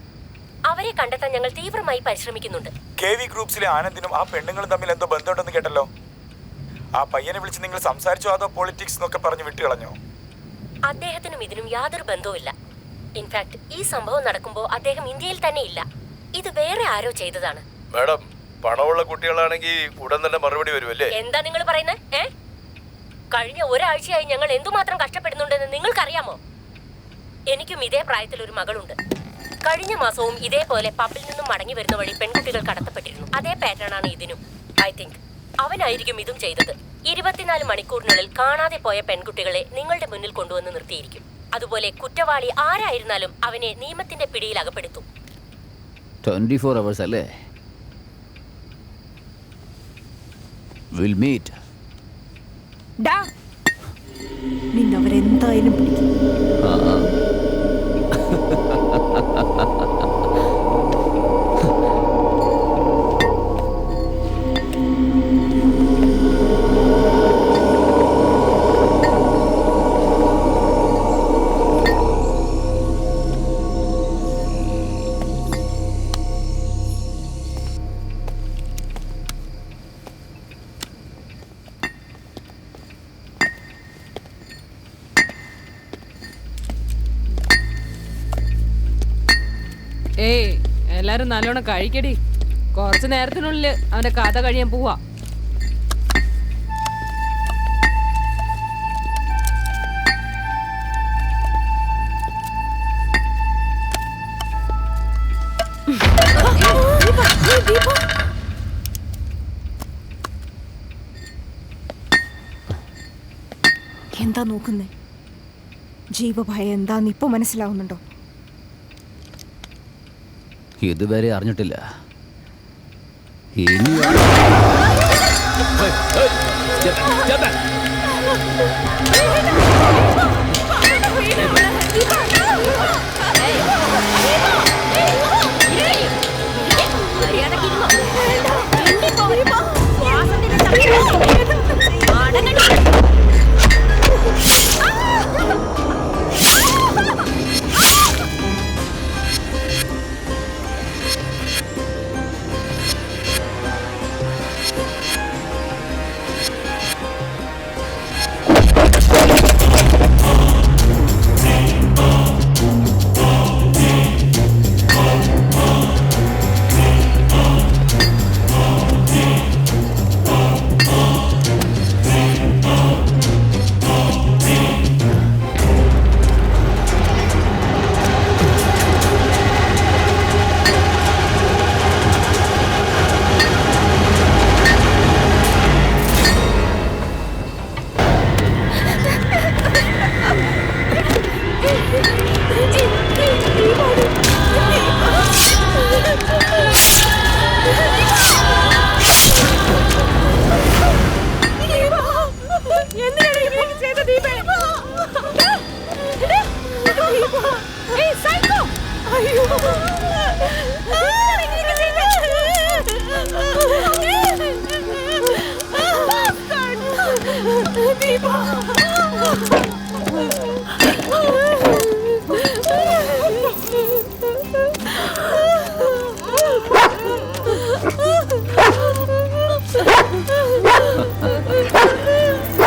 അവരെ കണ്ടെത്താൻ ഞങ്ങൾ തീവ്രമായി പരിശ്രമിക്കുന്നുണ്ട്. KV ഗ്രൂപ്പ്സിലെ ആനന്ദിനും ആ പെണ്ണുങ്ങളും തമ്മിൽ എന്തോ ബന്ധമുണ്ടെന്ന് കേട്ടല്ലോ. ആ പയ്യനെ വിളിച്ച് നിങ്ങൾ സംസാരിച്ചോ അതോ പൊളിറ്റിക്സ് എന്നൊക്കെ പറഞ്ഞ് വിട്ടുകളഞ്ഞോ? അദ്ദേഹത്തിനും ഇതിനും യാതൊരു ബന്ധവുമില്ല. ഇൻഫാക്ട് ഈ സംഭവം നടക്കുമ്പോൾ അദ്ദേഹം ഇന്ത്യയിൽ തന്നെ ഇല്ല. ഇത് വേറെ ആരോ ചെയ്തതാണ്. മാഡം, പണമുള്ള കുട്ടികളാണെങ്കിൽ ഉടൻ തന്നെ മറുപടി വരുമല്ലേ? എന്താ നിങ്ങൾ പറയുന്നത്? കഴിഞ്ഞ ഒരാഴ്ചയായി ഞങ്ങൾ എന്തുമാത്രം കഷ്ടപ്പെടുന്നുണ്ടെന്ന് നിങ്ങൾക്കറിയാമോ? എനിക്കും ഇതേ പ്രായത്തിൽ ഒരു മകളുണ്ട്. കഴിഞ്ഞ മാസവും ഇതേപോലെ പബ്ബിൽ നിന്നും മടങ്ങി വരുന്ന വഴി പെൺകുട്ടികൾ കടത്തപ്പെട്ടിരുന്നു. അതേ പാറ്റേൺ ആണ് ഇതിനും. ഐ തിങ്ക് അവനായിരിക്കും ഇതും ചെയ്തത്. 24 മണിക്കൂറിനുള്ളിൽ കാണാതെ പോയ പെൺകുട്ടികളെ നിങ്ങളുടെ മുന്നിൽ കൊണ്ടുവന്ന് നിർത്തിയിരിക്കും. അതുപോലെ കുറ്റവാളി ആരായിരുന്നാലും അവനെ നിയമത്തിന്റെ പിടിയിൽ അകപ്പെടുത്തും. 24 hours അല്ലേ? We'll meet. നിന്നവരെന്തായാലും പിടിക്കും. ഏയ്, എല്ലാരും നല്ലോണം കഴിക്കടി. കുറച്ചു നേരത്തിനുള്ളിൽ അവന്റെ കഥ കഴിയാൻ പോവാ. എന്താ നോക്കുന്നേ? ജീവഭയം എന്താന്ന് ഇപ്പൊ മനസ്സിലാവുന്നുണ്ടോ? ഇതുവരെ അറിഞ്ഞിട്ടില്ല.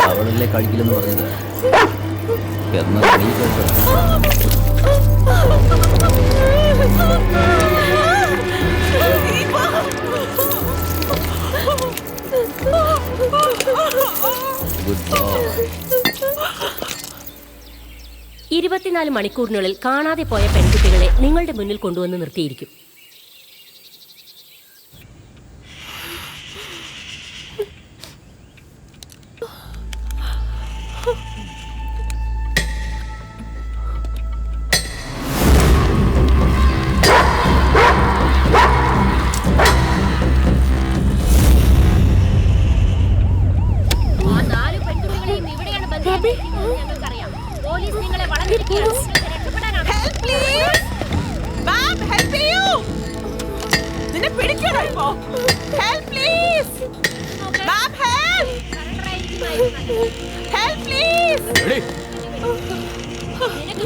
അവളല്ലേ കഴിക്കില്ലെന്ന് പറഞ്ഞത്. എന്നാ നീ ഗുഡ് ബൈ. 24 മണിക്കൂറിനുള്ളിൽ കാണാതെ പോയ പെൺകുട്ടികളെ നിങ്ങളുടെ മുന്നിൽ കൊണ്ടുവന്ന് നിർത്തിയിരിക്കും.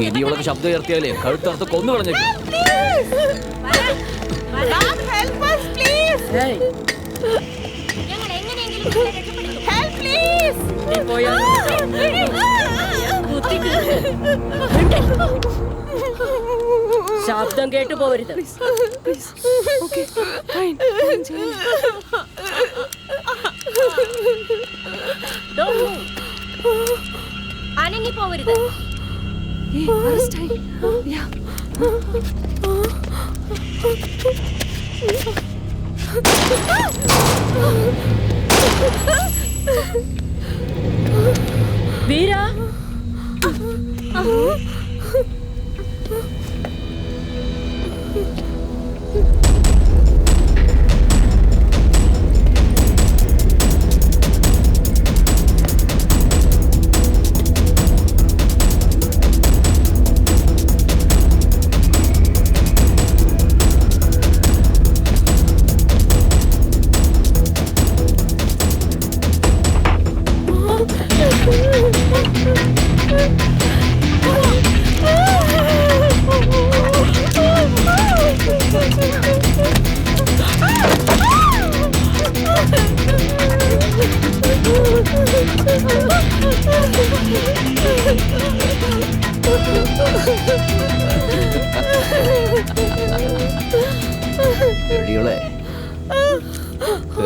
ഇനിയുള്ളൊക്കെ ശബ്ദം ഉയർത്തിയാലേ കഴുത്തറുത്ത് കൊന്നു കളഞ്ഞേക്കും. ശബ്ദം കേട്ടു പോരുത്. അനങ്ങി പോവരുത്. വീര, Oh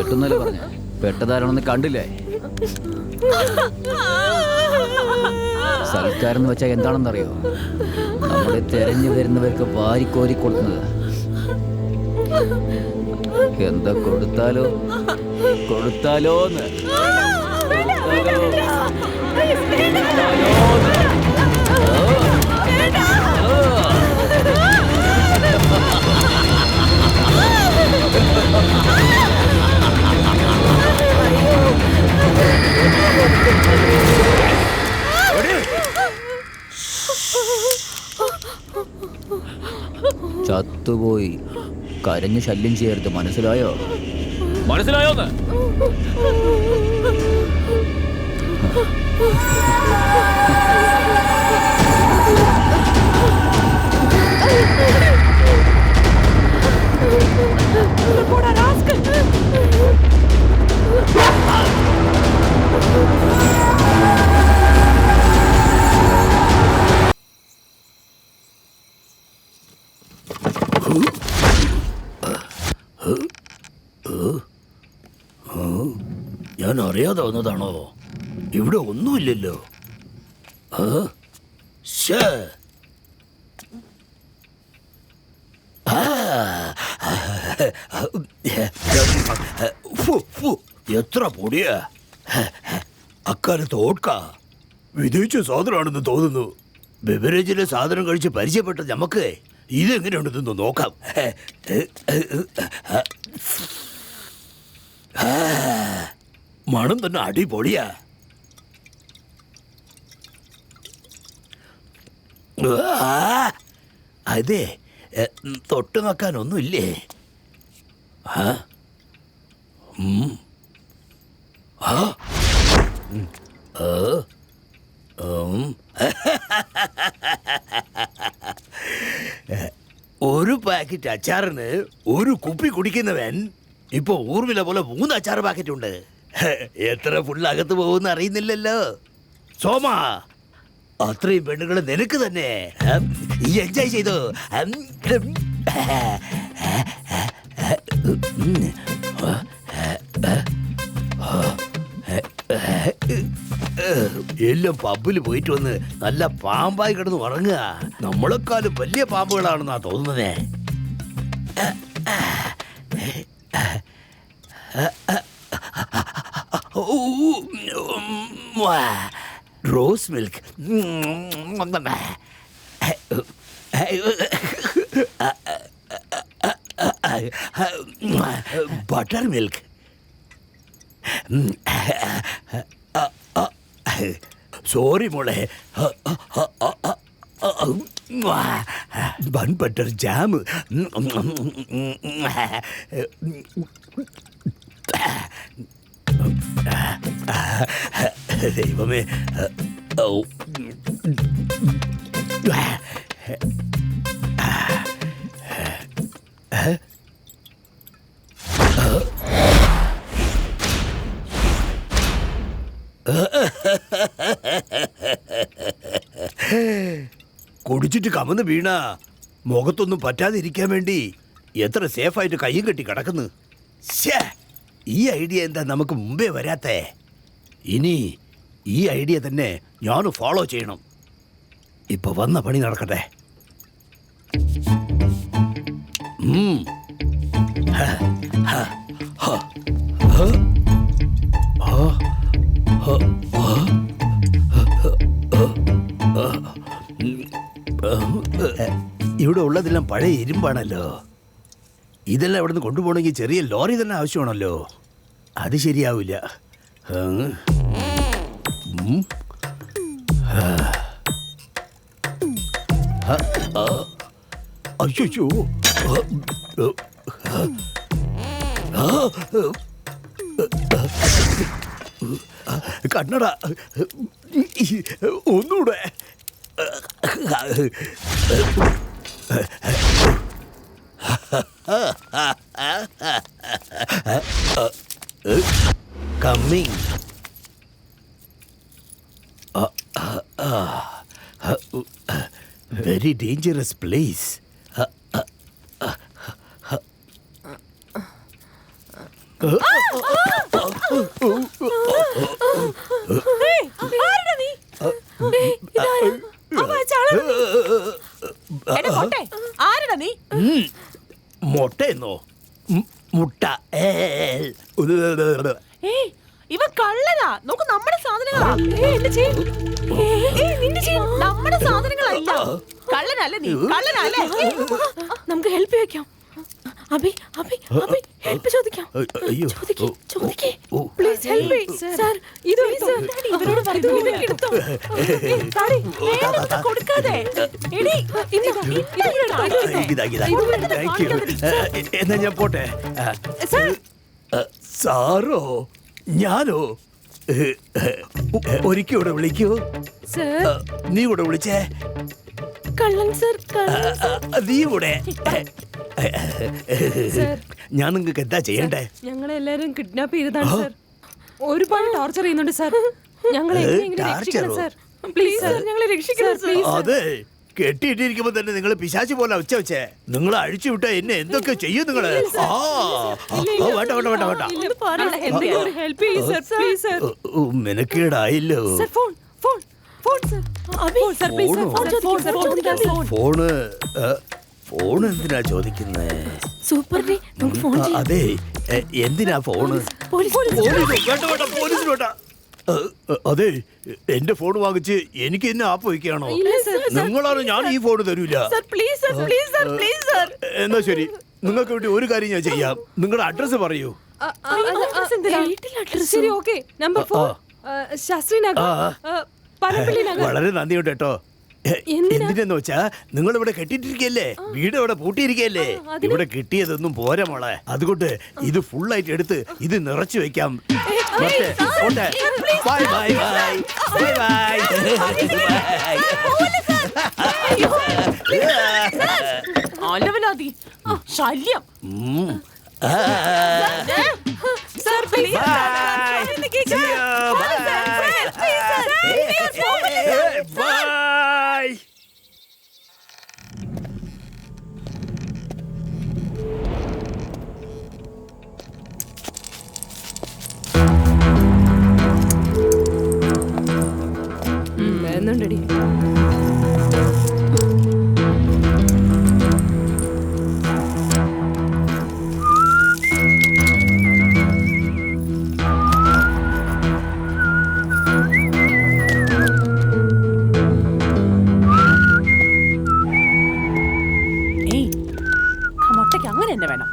പെട്ടെന്നല്ലേ പറഞ്ഞ പെട്ടതാരാണെന്ന് കണ്ടില്ലേ? സൽക്കാരം എന്ന് വെച്ചാൽ എന്താണെന്നറിയോ? നമ്മളെ തെരഞ്ഞു വരുന്നവർക്ക് വാരിക്കോരി കൊടുക്കുന്നത്. എന്താ കൊടുത്താലോന്ന് ചത്തുപോയി. കരഞ്ഞ് ശല്യം ചെയ്യരുത്, മനസ്സിലായോന്ന്? ഞാൻ അറിയാതെ വന്നതാണോ? ഇവിടെ ഒന്നുമില്ലല്ലോ. എത്ര പൊടിയാ! അക്കാലത്ത് ഓട്ക വിദേശ സാധനമാണെന്ന് തോന്നുന്നു. ബെവറേജിലെ സാധനം കഴിച്ച് പരിചയപ്പെട്ട നമുക്ക് ഇതെങ്ങനെയുണ്ടെന്ന് നോക്കാം. മണം തന്നെ അടിപൊളിയാ. അതെ, തൊട്ട് നോക്കാനൊന്നുമില്ലേ? ഒരു പാക്കറ്റ് അച്ചാറിന് ഒരു കുപ്പി കുടിക്കുന്നവൻ ഇപ്പൊ ഊർമിള പോലെ 3 അച്ചാർ പാക്കറ്റ് ഉണ്ട്. എത്ര ഫുള്ളകത്ത് പോകുന്ന അറിയുന്നില്ലല്ലോ. സോമ, അത്രയും പെണ്ണുകൾ നിനക്ക് തന്നെ. ഈ എൻജോയ് ചെയ്തു. എല്ലാം പബ്ബിൽ പോയിട്ട് വന്ന് നല്ല പാമ്പായി കിടന്ന് ഉറങ്ങുക. നമ്മളെക്കാളും വലിയ പാമ്പുകളാണെന്നാ തോന്നുന്നതേ. Rose milk, butter milk, sorry മോളെ, ബൺ ബട്ടർ ജാം, ദൈവമേ. കുടിച്ചിട്ട് കമന്ന് വീണ മുഖത്തൊന്നും പറ്റാതിരിക്കാൻ വേണ്ടി എത്ര സേഫായിട്ട് കയ്യും കെട്ടി കിടക്കുന്നു. ഈ ഐഡിയ എന്താ നമുക്ക് മുമ്പേ വരാത്തേ? ഇനി ഈ ഐഡിയ തന്നെ ഞാൻ ഫോളോ ചെയ്യണം. ഇപ്പൊ വന്ന പണി നടക്കട്ടെ. ഇവിടെ ഉള്ളതെല്ലാം പഴയ ഇരുമ്പാണല്ലോ. ഇതെല്ലാം ഇവിടുന്ന് കൊണ്ടുപോകണമെങ്കിൽ ചെറിയ ലോറി തന്നെ ആവശ്യമാണല്ലോ. അത് ശരിയാവില്ല. അയ്യോ, കണ്ണട ഒന്നൂടെ. Coming. Very dangerous place. മൊട്ടയെന്നോ? മുട്ട. ഇവ കള്ളനാ. നോക്ക്, നമ്മുടെ സാധനങ്ങളാ. നമ്മുടെ സാധനങ്ങളല്ല. കള്ളനല്ലേ നീ? കള്ളനല്ലേ? നമുക്ക് ഹെൽപ്പ് ചോദിക്കാം. അഭി അഭി അഭി ഹെൽപ്പ് ചോദിക്കാം. ചോദിക്കേ പ്ലീസ് ഹെൽപ്പ് മീ സർ. ഇത് ഇവരോട് പറഞ്ഞു എടുത്തോ. കൊടുക്കാതെ എന്നാ ഞാൻ പോട്ടെ. സാറോ? ഞാനോ? ഒരിക്കൽ ഇവിടെ വിളിക്കൂ. നീ കൂടെ വിളിച്ചേ. കള്ളൻ സർ. നീ കൂടെ. ഞാൻ നിങ്ങൾക്ക് എന്താ ചെയ്യണ്ടേ? ഞങ്ങളെല്ലാരും കിഡ്നാപ്പ് ചെയ്തതാണ് സർ. ഒരുപാട് ടോർച്ചർ ചെയ്യുന്നുണ്ട് സർ. ഞങ്ങളെ രക്ഷിക്കണം സർ. പ്ലീസ് സർ, ഞങ്ങളെ രക്ഷിക്കണം സർ. അതെ, കെട്ടിയിട്ടിരിക്കുമ്പോ തന്നെ നിങ്ങൾ പിശാചി പോലെ ഉച്ച വെച്ചേ. നിങ്ങൾ അഴിച്ചു വിട്ട എന്നെ എന്തൊക്കെ ചെയ്യും നിങ്ങള്? വേണ്ട വേണ്ട വേണ്ട വേണ്ട. മെനക്കേടായില്ലോ. ഫോണ് ഫോൺ എന്തിനാ ചോദിക്കുന്നേ? സൂപ്പർ. അതെ, എന്തിനാ ഫോണ്? പോലീസിന് വേണ്ട. അതെ, എന്റെ ഫോൺ വാങ്ങിച്ച് എനിക്ക് എന്നെ ആപ്പ് വയ്ക്കുകയാണോ? നിങ്ങളാണ്. ഞാൻ ഈ ഫോൺ തരൂല. എന്നാ ശരി, നിങ്ങൾക്ക് വേണ്ടി ഒരു കാര്യം ഞാൻ ചെയ്യാം. നിങ്ങളുടെ അഡ്രസ് പറയൂ. ശരി, ഓക്കെ. നമ്പർ 4 ശാസ്ത്രി നഗർ, പനമ്പള്ളി നഗർ. വളരെ നന്ദിയുണ്ട് കേട്ടോ. എന്തിനെന്ന് വെച്ചാ നിങ്ങൾ ഇവിടെ കെട്ടിട്ടിരിക്കല്ലേ, വീട് ഇവിടെ പൂട്ടിയിരിക്കല്ലേ. ഇവിടെ കിട്ടിയതൊന്നും പോരാ മോളെ. അതുകൊണ്ട് ഇത് ഫുള്ളായിട്ട് എടുത്ത് ഇത് നിറച്ചു വെക്കാം. Bye bye bye bye bye. ശല്യം. Sir please. ബൈ. വരുന്നുണ്ടടി. മുട്ടയ്ക്ക് അങ്ങനെ തന്നെ വേണം.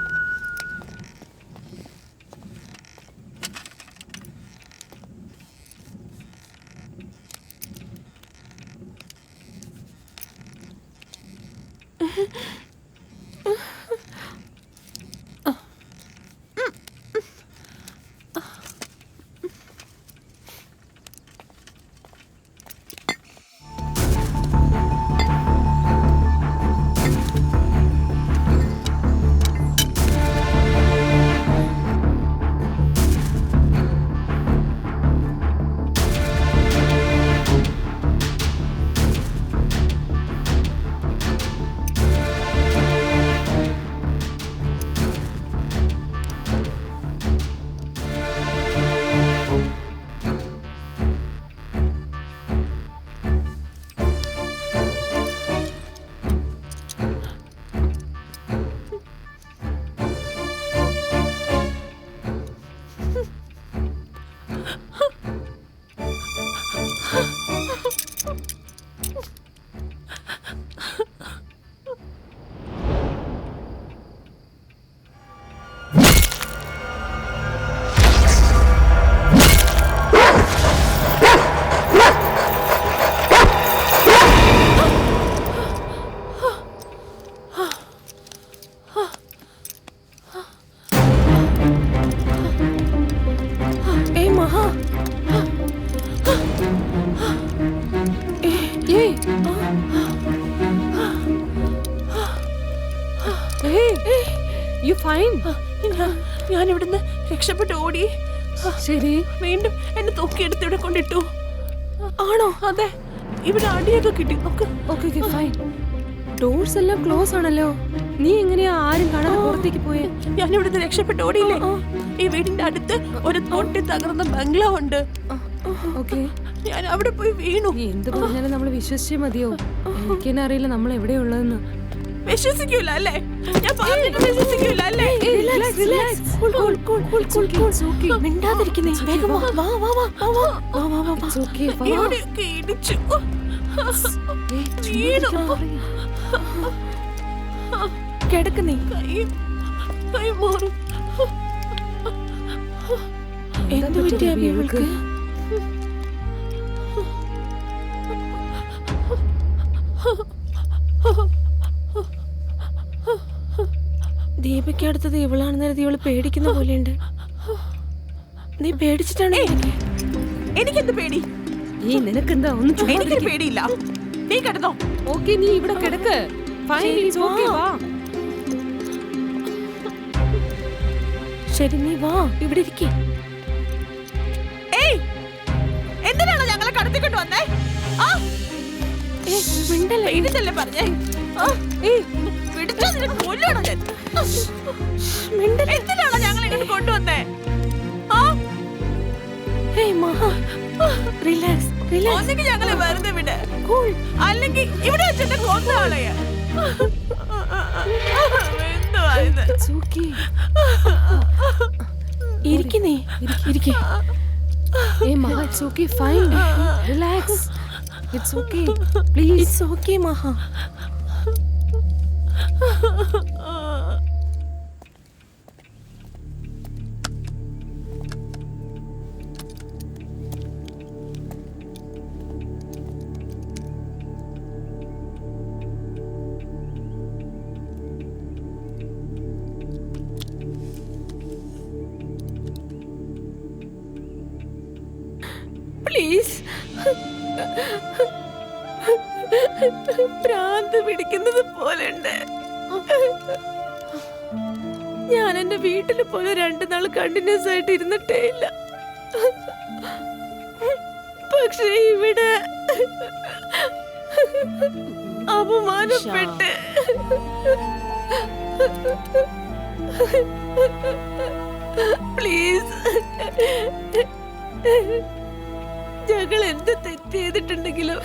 ഞാൻ ഇവിടുന്ന് രക്ഷപ്പെട്ട് ഓടി. ശരി, വീണ്ടും എന്നെ തൂക്കിയെടുത്ത് ഇവിടെ കൊണ്ടിട്ടു. ആണോ? അതെ, ഇവിടെ അടിയൊക്കെ കിട്ടി. Okay fine. ഡോർസ് എല്ലാം ക്ലോസ് ആണല്ലോ. നീ എങ്ങനെയാ ആരും കാണാതെ പുറത്തേക്ക് പോയേ? ഞാൻ ഇവിടുന്ന് രക്ഷപ്പെട്ട് ഓടിയില്ലേ? ഈ വീടിന്റെ അടുത്ത് ഒരു പൊട്ടി തകർന്ന ബംഗ്ലാവ് ഉണ്ട്. ഞാൻ അവിടെ പോയി വീണു. എന്ത് പറഞ്ഞാലും നമ്മൾ വിശ്വസിച്ചേ മതിയോ? എനിക്കെന്നെ അറിയില്ല നമ്മൾ എവിടെയുള്ളതെന്ന്. വിശ്വസിക്കൂല അല്ലേ? ഞാൻ പറഞ്ഞിട്ട് വിശ്വസിക്കൂല അല്ലേ? മിണ്ടാതിരിക്കുന്നേ. വേഗം വാ വാ വാ വാ വാ വാ വാ വാ വാ. ഇവിടെയൊക്കെ ഇടിച്ചു വീണു. കിടക്കുന്നേ. കൈ മാറി. എന്ത് പറ്റി അബി ഇവൾക്ക്? ദീപയ്ക്ക് അടുത്തത് ഇവളാണെന്ന് കരുതി ഇവള് പേടിക്കുന്ന പോലെയുണ്ട്. നീ പേടിച്ചിട്ടാണ്? എനിക്കെന്ത് പേടി? നിനക്കെന്താ ഒന്നും? എനിക്ക് പേടിയില്ല. നീ കിടന്നോ? ഓക്കേ, നീ ഇവിടെ കിടക്ക്. ശരി, നീ വാ, ഇവിടെ ഇരിക്കേ. എന്തിനാണോ ഞങ്ങളെ കടത്തിക്കൊണ്ട് വന്നേ? ഇതല്ലേ പറഞ്ഞേ? എന്തിനാണോ ഞങ്ങൾ ഇങ്ങോട്ട് കൊണ്ടുവന്നേ? ഒന്നെങ്കിൽ ഞങ്ങളെ വെറുതെ വിട്, അല്ലെങ്കിൽ ഇവിടെ വെച്ചിട്ട് കൊന്നാളയ. എന്തുവാ ഇത്? ഇരിക്കുന്നേ, ഇരിക്കേ. Hey Maha, it's okay, fine. Relax. It's okay. Please. It's okay, Maha. Please. ഭ്രാന്ത് പിടിക്കുന്നത് പോലെയുണ്ട്. ഞാൻ എന്റെ വീട്ടിൽ പോലെ 2 നാൾ കണ്ടിന്യൂസ് ആയിട്ട് ഇരുന്നിട്ടേ ഇല്ല. പക്ഷേ ഇവിടെ അപമാനപ്പെട്ട് പ്ലീസ്. ഞങ്ങൾ എന്ത് തെറ്റ് ചെയ്തിട്ടുണ്ടെങ്കിലും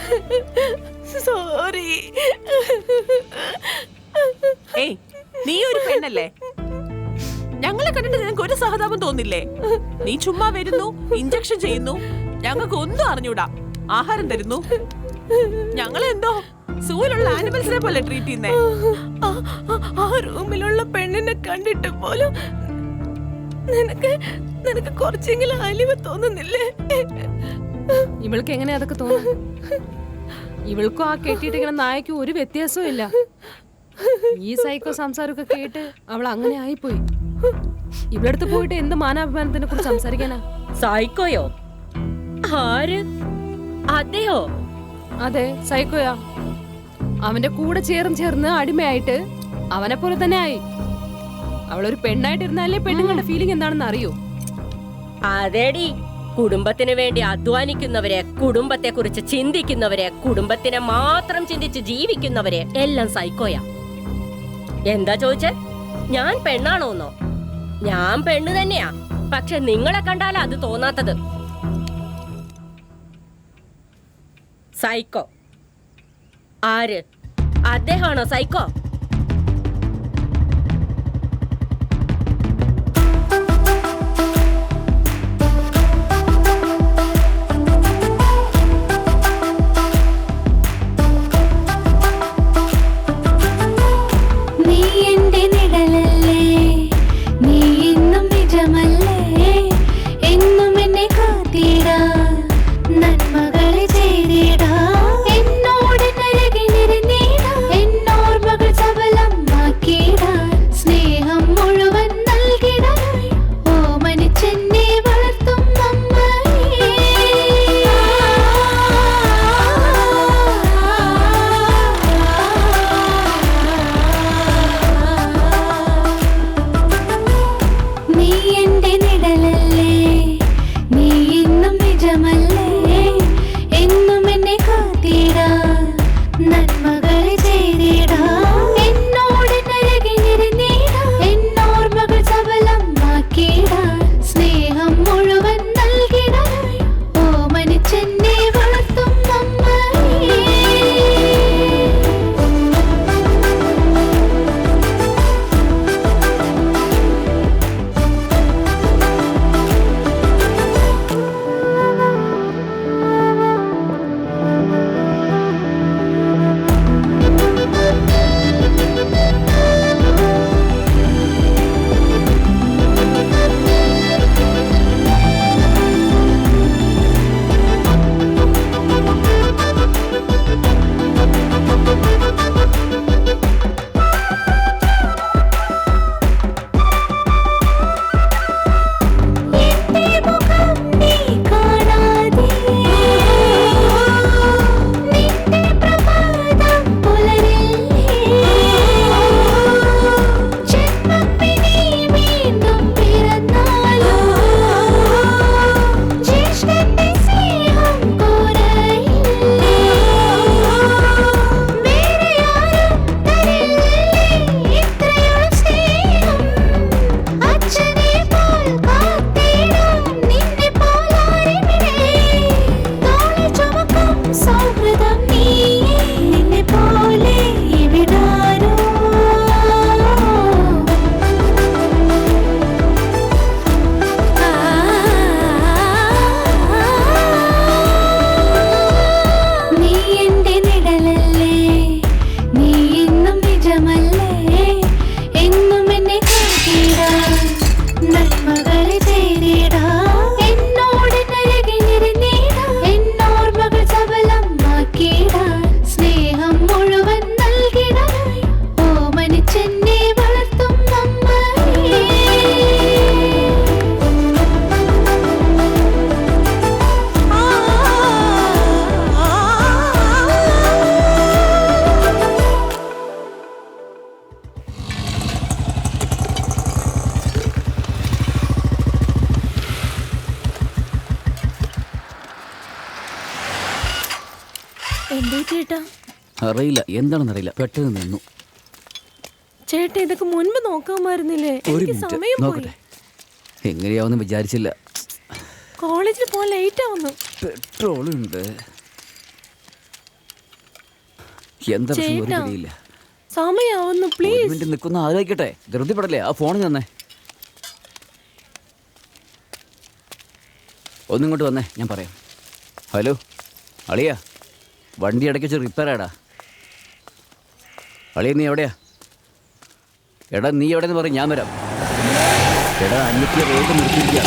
സോറി. നീ ഒരു പെണ്ണല്ലേ? ഞങ്ങളെ കണ്ടിട്ട് നിനക്ക് ഒരു സഹതാപം തോന്നില്ലേ? നീ ചുമ്മാ വരുന്നു, ഇഞ്ചക്ഷൻ ചെയ്യുന്നു, ഞങ്ങൾക്ക് ഒന്നും അറിഞ്ഞൂടാ, ആഹാരം തരുന്നു. ഞങ്ങളെന്തോ സൂയിലുള്ള ആനിമൽസിനെ പോലെ ട്രീറ്റ് ചെയ്യുന്നേ. ആ റൂമിലുള്ള പെണ്ണിനെ കണ്ടിട്ട് പോലും നിനക്ക് കുറച്ചെങ്കിലും അലിവ് തോന്നുന്നില്ലേ? ഇവൾക്ക് എങ്ങനെ അതൊക്കെ തോന്നും? ഇവൾക്കും ആ കെട്ടിയിട്ടിങ്ങനെ നായക്കും ഒരു വ്യത്യാസവും ഇല്ല. ഈ സൈക്കോ സംസാരമൊക്കെ കേട്ട് അവൾ അങ്ങനെ ആയിപ്പോയി. ഇവിടടുത്ത് പോയിട്ട് എന്ത് മാനാഭിമാനത്തിനെ കുറിച്ച് സംസാരിക്കാനാ? സൈക്കോയോ? ആര്? അതെയോ? അതെ, സൈക്കോയാ. അവന്റെ കൂടെ ചേർന്ന് അടിമയായിട്ട് അവനെ പോലെ തന്നെ ആയി. അവളൊരു പെണ്ണായിട്ടിരുന്നാലേ പെണ്ണുങ്ങളുടെ ഫീലിംഗ് എന്താണെന്ന് അറിയൂ. അതേടി, കുടുംബത്തിന് വേണ്ടി അധ്വാനിക്കുന്നവരെ, കുടുംബത്തെ കുറിച്ച് ചിന്തിക്കുന്നവരെ, കുടുംബത്തിനെ മാത്രം ചിന്തിച്ച് ജീവിക്കുന്നവരെ എല്ലാം സൈക്കോയാ. എന്താ ചോദിച്ചേ? ഞാൻ പെണ്ണാണോന്നോ? ഞാൻ പെണ്ണ് തന്നെയാ, പക്ഷെ നിങ്ങളെ കണ്ടാലാ അത് തോന്നാത്തത്. സൈക്കോ ആര്? അദ്ദേഹമാണോ സൈക്കോ? നന്മകളെ ചെയ്തിടാ എന്നോട് നരകിനിരുന്നീടാ എന്നോർമ്മകൾ എന്താ ചേട്ടാ? അറിയില്ല, എന്താണെന്നറിയില്ല, പെട്ടെന്ന് നിന്നു. ചേട്ടാ ഇതൊക്കെ മുൻപ് നോക്കാമായിരുന്നില്ലേ? ഒരു എനിക്ക് മിനിറ്റ് സമയം പോയി. നോക്കട്ടെ. എങ്ങനെയാവുമെന്ന് വിചാരിച്ചില്ല. കോളേജിൽ പോകാൻ ലേറ്റ് ആവുന്നു. പെട്രോളുണ്ട്. എന്താ ചേട്ടാ അറിയില്ല. സമയാവുന്നു, പ്ലീസ്. നിൽക്കുന്ന ആലോചിക്കട്ടെ. ധൃതിപ്പെടല്ലേ. ആ ഫോൺ തന്നെ ഒന്നിങ്ങോട്ട് വന്നേ, ഞാൻ പറയാം. ഹലോ അളിയാ, വണ്ടി ഇടയ്ക്ക് വെച്ച് റിപ്പയർ ആടാ. അളിയ നീ എവിടെയാ? എടാ നീ എവിടെയെന്ന് പറയും, ഞാൻ വരാം. എടാ അന്യത്തിൽ റോഡ് നിർത്തിയിരിക്കുക.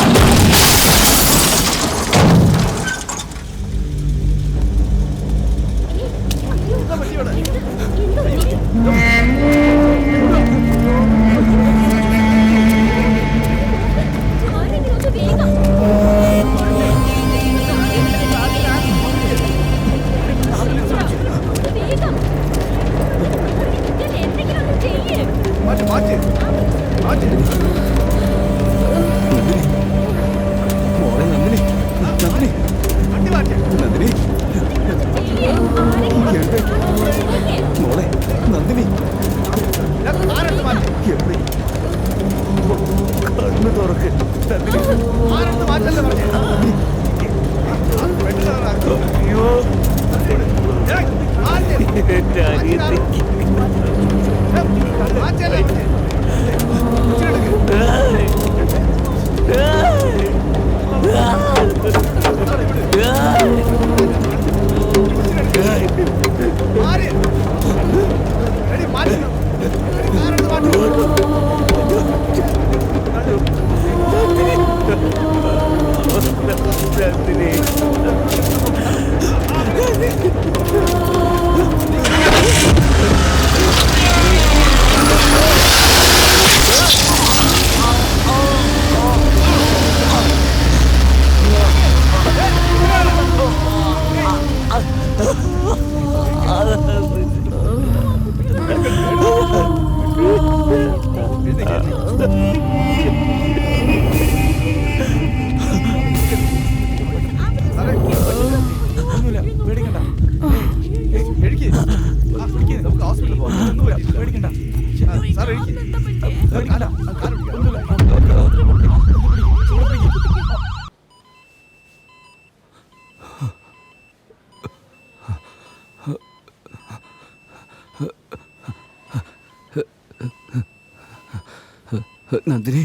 നന്ദിനി,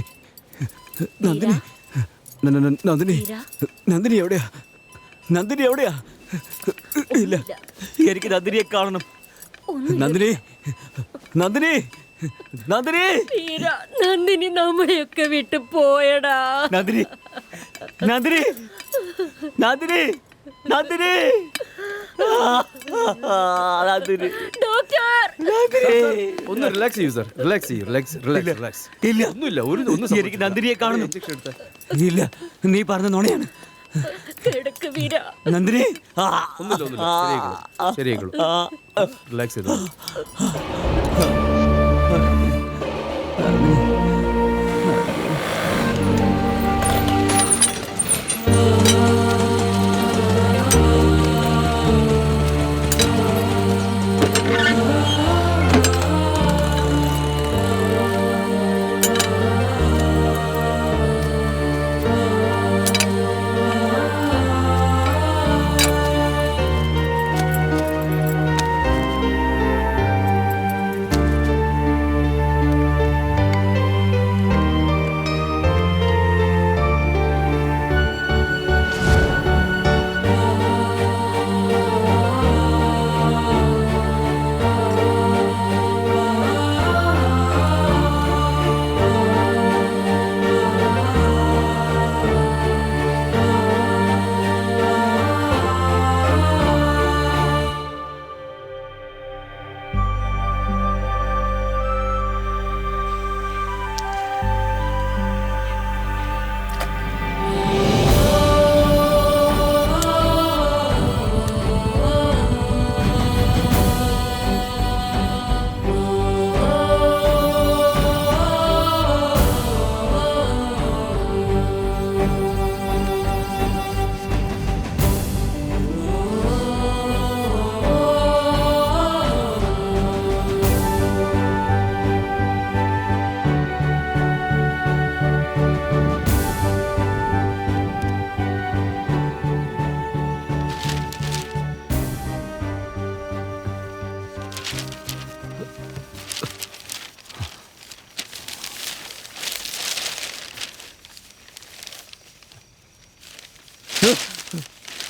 നന്ദിനി, നന്ദിനി, നന്ദിനി എവിടെയാ? നന്ദിനി എവിടെയാ? ഇല്ല, എനിക്ക് നന്ദിനിയെ കാണണം. നന്ദിനി, നന്ദിനി, നന്ദിനി, നന്ദിനി നമ്മളെയൊക്കെ വിട്ടു പോയടാ. നന്ദിനി, നന്ദിനി, നന്ദിനി, നന്ദിനി, ഒന്ന് റിലാക്സ് ചെയ്യൂ സർ. റിലാക്സ് ചെയ്യൂ. റിലാക്സ്. ഇല്ല, ഒന്നുമില്ല. എനിക്ക് നന്ദിനിയെ കാണണം. ഇല്ല, നീ പറഞ്ഞ നുണയാണ്. നന്ദിനി, ഒന്നുമില്ല. ശരിയായിക്കോളൂ. റിലാക്സ് ചെയ്തോ. I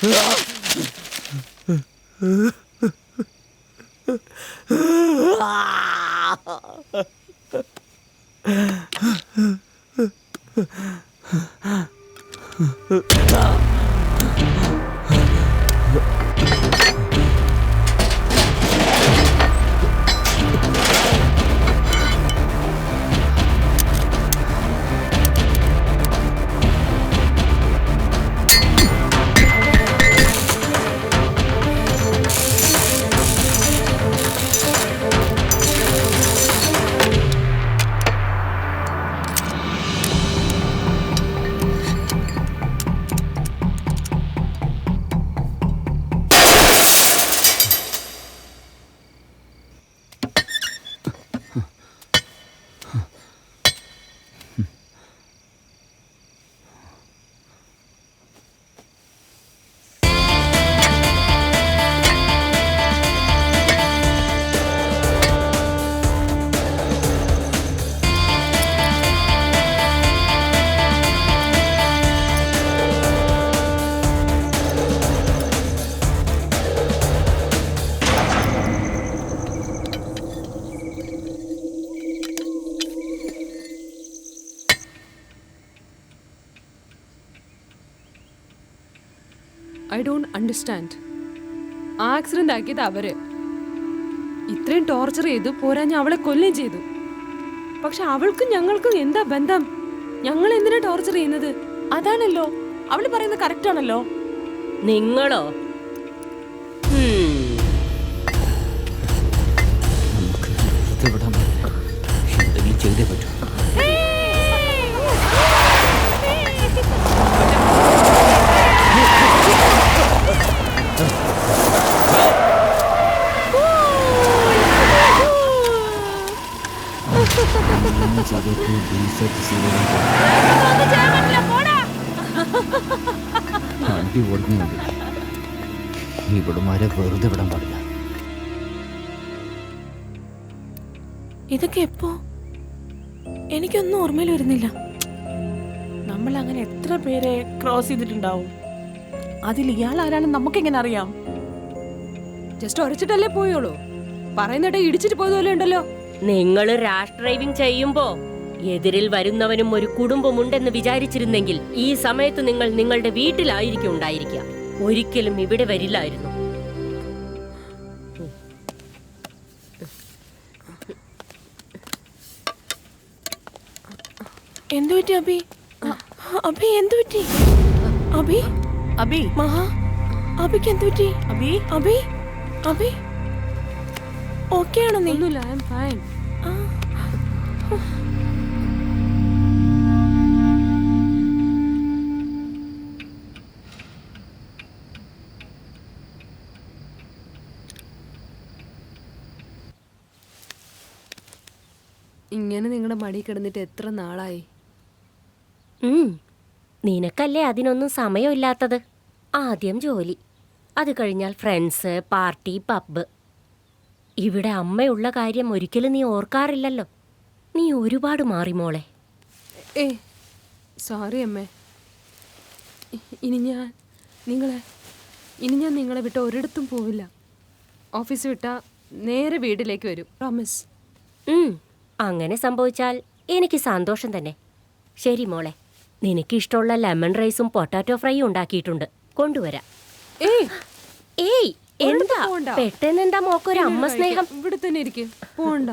don't understand. ആക്സിഡന്റ് ആക്കിയത് അവര്. ഇത്രയും ടോർച്ചർ ചെയ്തു പോരാഞ്ഞ അവളെ കൊല്ലുകയും ചെയ്തു. പക്ഷെ അവൾക്കും ഞങ്ങൾക്കും എന്താ ബന്ധം? ഞങ്ങൾ എന്തിനാ ടോർച്ചർ ചെയ്യുന്നത്? അതാണല്ലോ അവള് പറയുന്നത് കറക്റ്റ് ആണല്ലോ. നിങ്ങളോ? എന്തെങ്കിലും ചെയ്തേ പറ്റൂ. വണ്ടി ഓടുന്നുണ്ട്. ഇവിടുമാരെ വെറുതെ വിടാൻ പാടില്ല. ഇതൊക്കെ എപ്പോ? എനിക്കൊന്നും ഓർമ്മയിൽ വരുന്നില്ല. നമ്മൾ അങ്ങനെ എത്ര പേരെ ക്രോസ് ചെയ്തിട്ടുണ്ടാവും. അതിൽ ഇയാൾ ആരാണെന്ന് നമുക്കെങ്ങനെ അറിയാം? ജസ്റ്റ് ഉരച്ചിട്ടല്ലേ പോയോളൂ. പറയുന്നിട്ട് ഇടിച്ചിട്ട് പോയതുപോലെ ഉണ്ടല്ലോ. നിങ്ങൾ റാഷ് ഡ്രൈവിംഗ് ചെയ്യുമ്പോ എതിരിൽ വരുന്നവനും ഒരു കുടുംബമുണ്ടെന്ന് വിചാരിച്ചിരുന്നെങ്കിൽ ഈ സമയത്ത് നിങ്ങൾ നിങ്ങളുടെ വീട്ടിലായിരിക്കും ഉണ്ടായിരിക്കുക. ഒരിക്കലും ഇവിടെ വരില്ലായിരുന്നു. എന്തു പറ്റി അബി? അബി എന്തു പറ്റി? അബി അബി മഹാ അബിക്ക് എന്തു പറ്റി? അബി അബി അബി ഓക്കെ ആണോ നീ? ഒന്നുമില്ല, ഐ ആം ഫൈൻ. ഇങ്ങനെ നിങ്ങളുടെ മടി കിടന്നിട്ട് എത്ര നാളായി? നിനക്കല്ലേ അതിനൊന്നും സമയമില്ലാത്തത്. ആദ്യം ജോലി, അത് കഴിഞ്ഞാൽ ഫ്രണ്ട്സ്, പാർട്ടി, പബ്ബ്. ഇവിടെ അമ്മയുള്ള കാര്യം ഒരിക്കലും നീ ഓർക്കാറില്ലല്ലോ. നീ ഒരുപാട് മാറി മോളെ. സോറി അമ്മേ. ഇനി ഞാൻ നിങ്ങളെ വിട്ട് ഒരിടത്തും പോവില്ല. ഓഫീസ് വിട്ടാ നേരെ വീട്ടിലേക്ക് വരും, പ്രോമിസ്. അങ്ങനെ സംഭവിച്ചാൽ എനിക്ക് സന്തോഷം തന്നെ. ശരി മോളെ, നിനക്ക് ഇഷ്ടമുള്ള ലെമൺ റൈസും പൊട്ടാറ്റോ ഫ്രൈയും ഉണ്ടാക്കിയിട്ടുണ്ട്, കൊണ്ടുവരാം. ഏയ് എന്താ പെട്ടെന്നെന്താ മോക്കൊരു അമ്മ സ്നേഹം? ഇവിടെ തന്നെ ഇരിക്കും, പോണ്ട.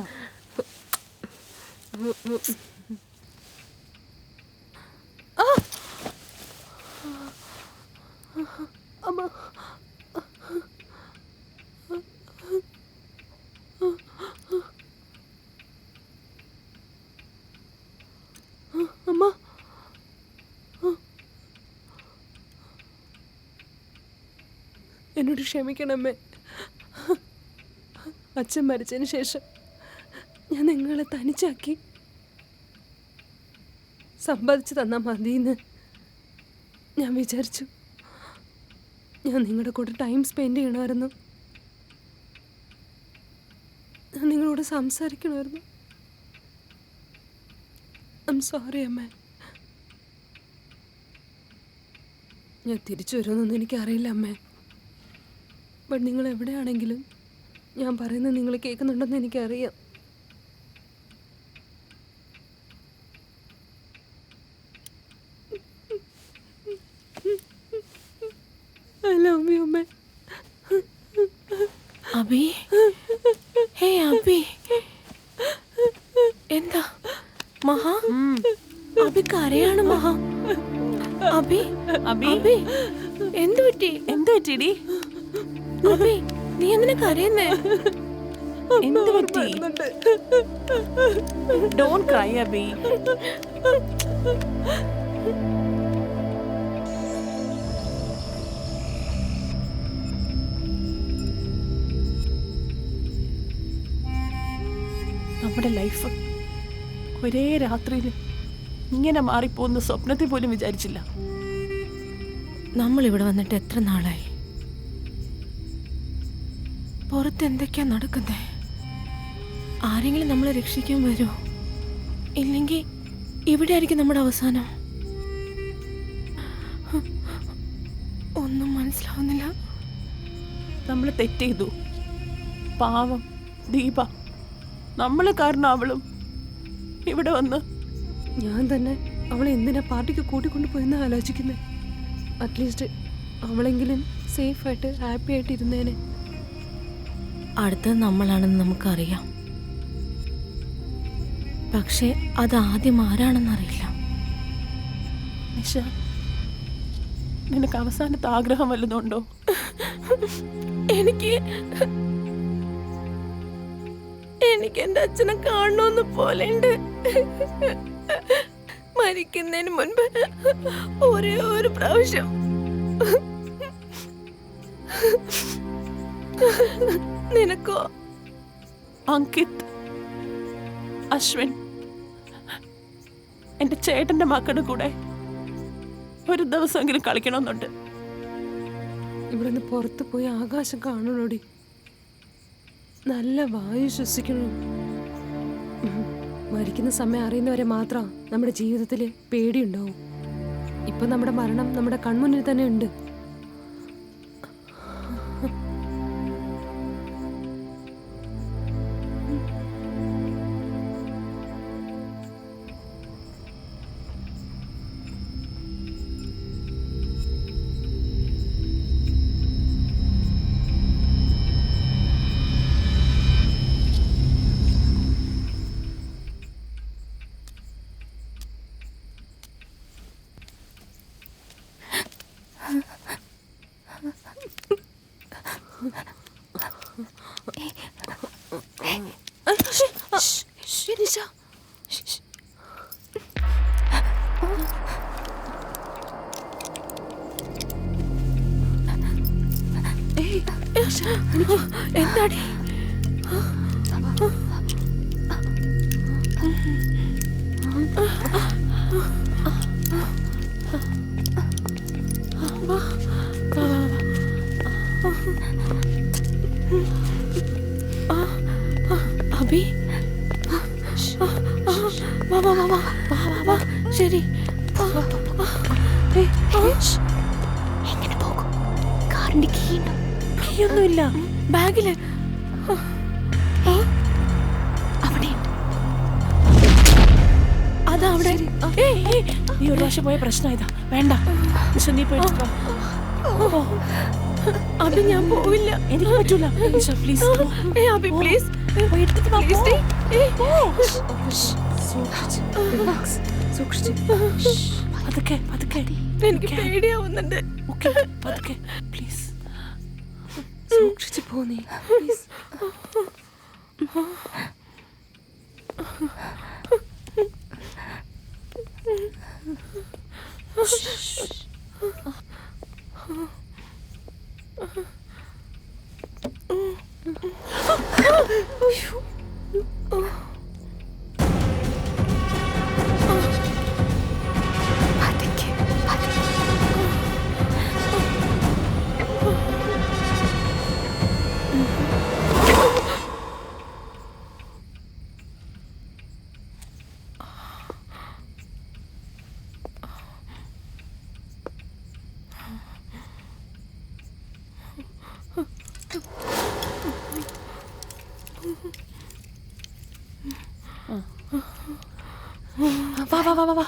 അമ്മ അമ്മ എന്നോട് ക്ഷമിക്കണമേ. അച്ഛൻ മരിച്ചതിന് ശേഷം ഞാൻ നിങ്ങളെ തനിച്ചാക്കി. സമ്പാദിച്ചു തന്നാൽ മതിയെന്ന് ഞാൻ വിചാരിച്ചു. ഞാൻ നിങ്ങളുടെ കൂടെ ടൈം സ്പെൻഡ് ചെയ്യണമായിരുന്നു. ഞാൻ നിങ്ങളോട് സംസാരിക്കണമായിരുന്നു. ഐ എം സോറി അമ്മ. ഞാൻ തിരിച്ചു വരുമെന്നൊന്നും എനിക്കറിയില്ല അമ്മേ. ബട്ട് നിങ്ങൾ എവിടെയാണെങ്കിലും ഞാൻ പറയുന്നത് നിങ്ങൾ കേൾക്കുന്നുണ്ടെന്ന് എനിക്കറിയാം. I love you, അമ്മേ. അബി, ഹേ അബി, എന്താ മഹാ? അബി കരയാണ് മഹാ. അബി അബി അബി എന്തു പറ്റി? എന്ത് പറ്റിടി? അബി നീ എന്തിനാ കരയുന്നേ? എന്ത് പറ്റി? Don't cry Abi. നമ്മുടെ ലൈഫ് ഒരേ രാത്രിയിൽ ഇങ്ങനെ മാറിപ്പോകുന്ന സ്വപ്നത്തിൽ പോലും വിചാരിച്ചില്ല. നമ്മൾ ഇവിടെ വന്നിട്ട് എത്ര നാളായി? പുറത്ത് എന്തൊക്കെയാ നടക്കുന്നേ? ആരെങ്കിലും നമ്മളെ രക്ഷിക്കാൻ വരുമോ? ഇല്ലെങ്കിൽ ഇവിടെ ആയിരിക്കും നമ്മുടെ അവസാനം. ഒന്നും മനസ്സിലാവുന്നില്ല. നമ്മൾ തെറ്റ് ചെയ്തു. പാവം ദീപ, നമ്മൾ കാരണം അവളും ഇവിടെ വന്ന്. ഞാൻ തന്നെ അവളെ എന്തിനാ പാർട്ടിക്ക് കൂട്ടിക്കൊണ്ടു പോയെന്ന് ആലോചിക്കുന്നത്. അറ്റ്ലീസ്റ്റ് അവളെങ്കിലും സേഫായിട്ട് ഹാപ്പി ആയിട്ട് ഇരുന്നേനെ. അടുത്തത് നമ്മളാണെന്ന് നമുക്കറിയാം, പക്ഷെ അത് ആദ്യം ആരാണെന്നറിയില്ല. നിഷ, നിനക്ക് അവസാനത്തെ ആഗ്രഹം വല്ലതുണ്ടോ? എനിക്ക് എന്റെ അച്ഛനെ കാണണമെന്ന് പോലെയുണ്ട്. മരിക്കുന്നതിന് മുൻപ് ഒരേ ഒരു പ്രാവശ്യം. നിനക്കോ? അങ്കിത്, അശ്വിൻ, എന്റെ ചേട്ടന്റെ മക്കളുടെ കൂടെ ഒരു ദിവസമെങ്കിലും കളിക്കണമെന്നുണ്ട്. ഇവിടുന്ന് പുറത്ത് പോയി ആകാശം കാണണോടി, നല്ല വായു ശ്വസിക്കണം. മരിക്കുന്ന സമയം അറിയുന്നവരെ മാത്രം നമ്മുടെ ജീവിതത്തിൽ പേടിയുണ്ടാവും. ഇപ്പൊ നമ്മുടെ മരണം നമ്മുടെ കൺമുന്നിൽ തന്നെ ഉണ്ട്. എന്താടി? അബി, ശരി. എങ്ങനെ പോകും? കാറിന്റെ കീണ്ടോ? കീയൊന്നുമില്ല ബാഗില്. അവിടെ അതാ അവിടെ. നീ ഒരു പ്രാവശ്യം പോയ പ്രശ്നമായതാ. വേണ്ട നിഷ, നീ പോയി എടുത്തോ. അബി ഞാൻ പോവില്ല, എനിക്ക് പറ്റൂല. നിഷ പ്ലീസ്. അബി പ്ലീസ് പോയി എടുത്തിട്ട് വാ. പതുക്കെ പതുക്കെ. എനിക്ക് പേടിയാവുന്നുണ്ട്. ഓക്കെ പതുക്കെ പ്ലീസ്. സൂക്ഷിച്ചു പോന്നേ പ്ലീസ്. വാ വാ വാ വാ വാ.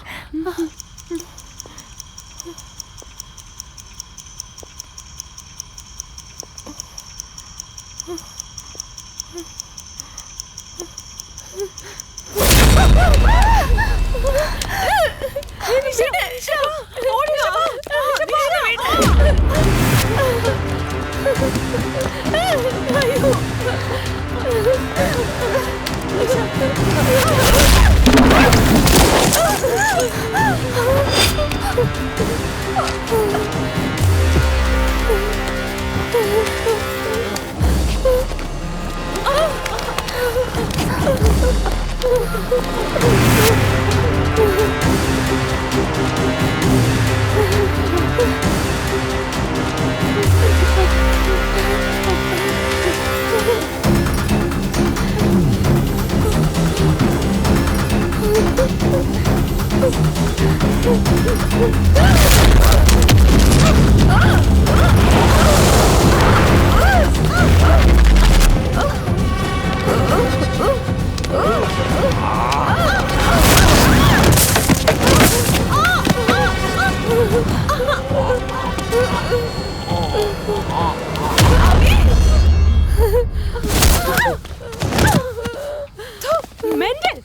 മെന്റൽ.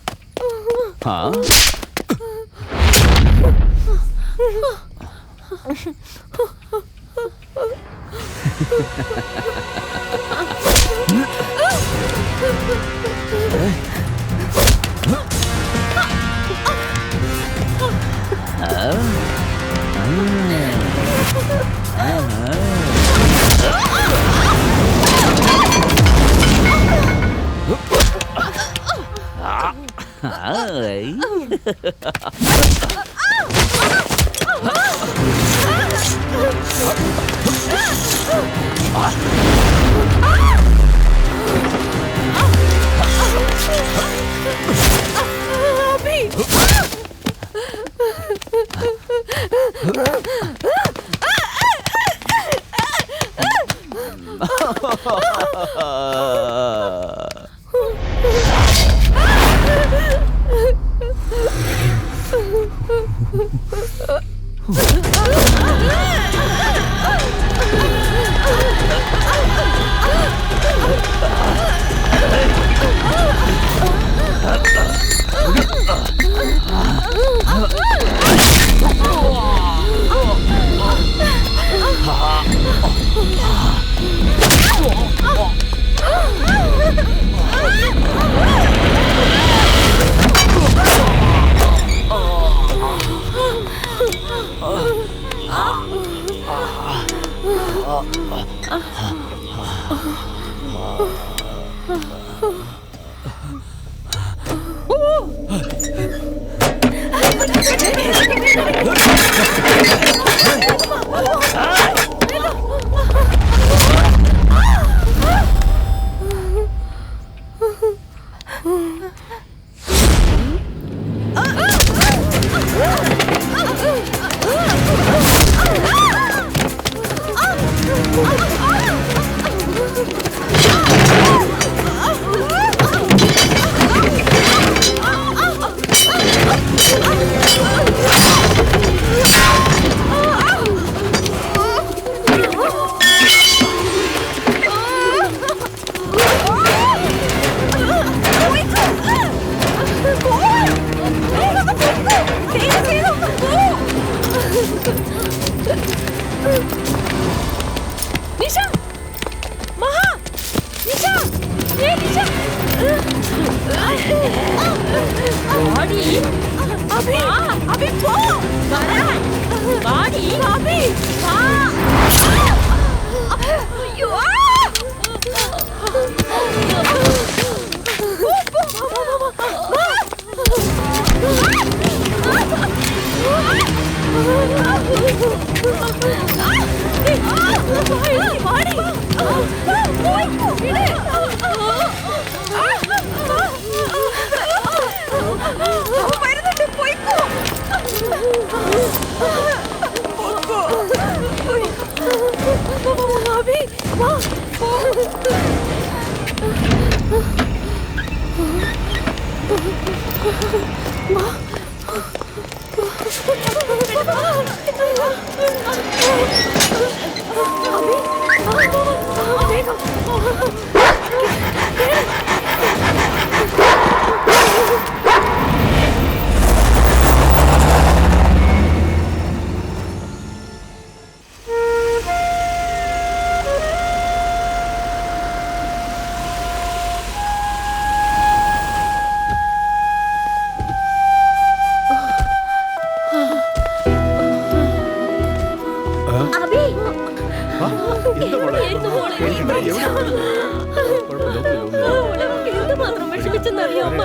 എന്തുമാത്രം വിഷമിച്ചെന്നറിയോ അമ്മ?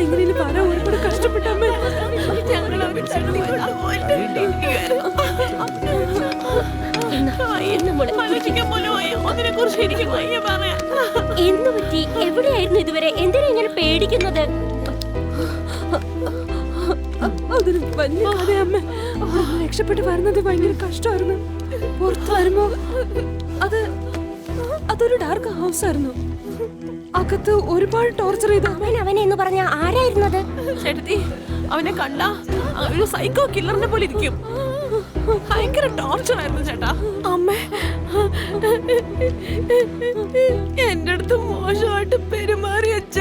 എങ്ങനെയും പറ, ഒരുപാട് കഷ്ടപ്പെട്ടമ്മേ. എന്തു പറ്റി? എവിടെയായിരുന്നു ഇതുവരെ? എന്തിനാ ഇങ്ങനെ പേടിക്കുന്നത്? അതൊരു വലിയ കഥയമ്മേ. രക്ഷപ്പെട്ട് വരുന്നത് ഭയങ്കര കഷ്ടമായിരുന്നു. പുറത്തു വരുമ്പോ അതൊരു ഡാർക്ക് ഹൗസ് ആയിരുന്നു. അകത്ത് ഒരുപാട് ടോർച്ചർ ചെയ്തു. അവനെ എന്ന് പറഞ്ഞ ആരായിരുന്നത്? ചേട്ടത്തി, അവനെ കണ്ട ഒരു സൈക്കോ കില്ലറിനെ പോലെ ഇരിക്കും. ഭയങ്കര ടോർച്ചർ ആയിരുന്നു ചേട്ടാ. അമ്മ എന്റെ അടുത്ത് മോശമായിട്ട് പെരുമാറി അച്ഛ.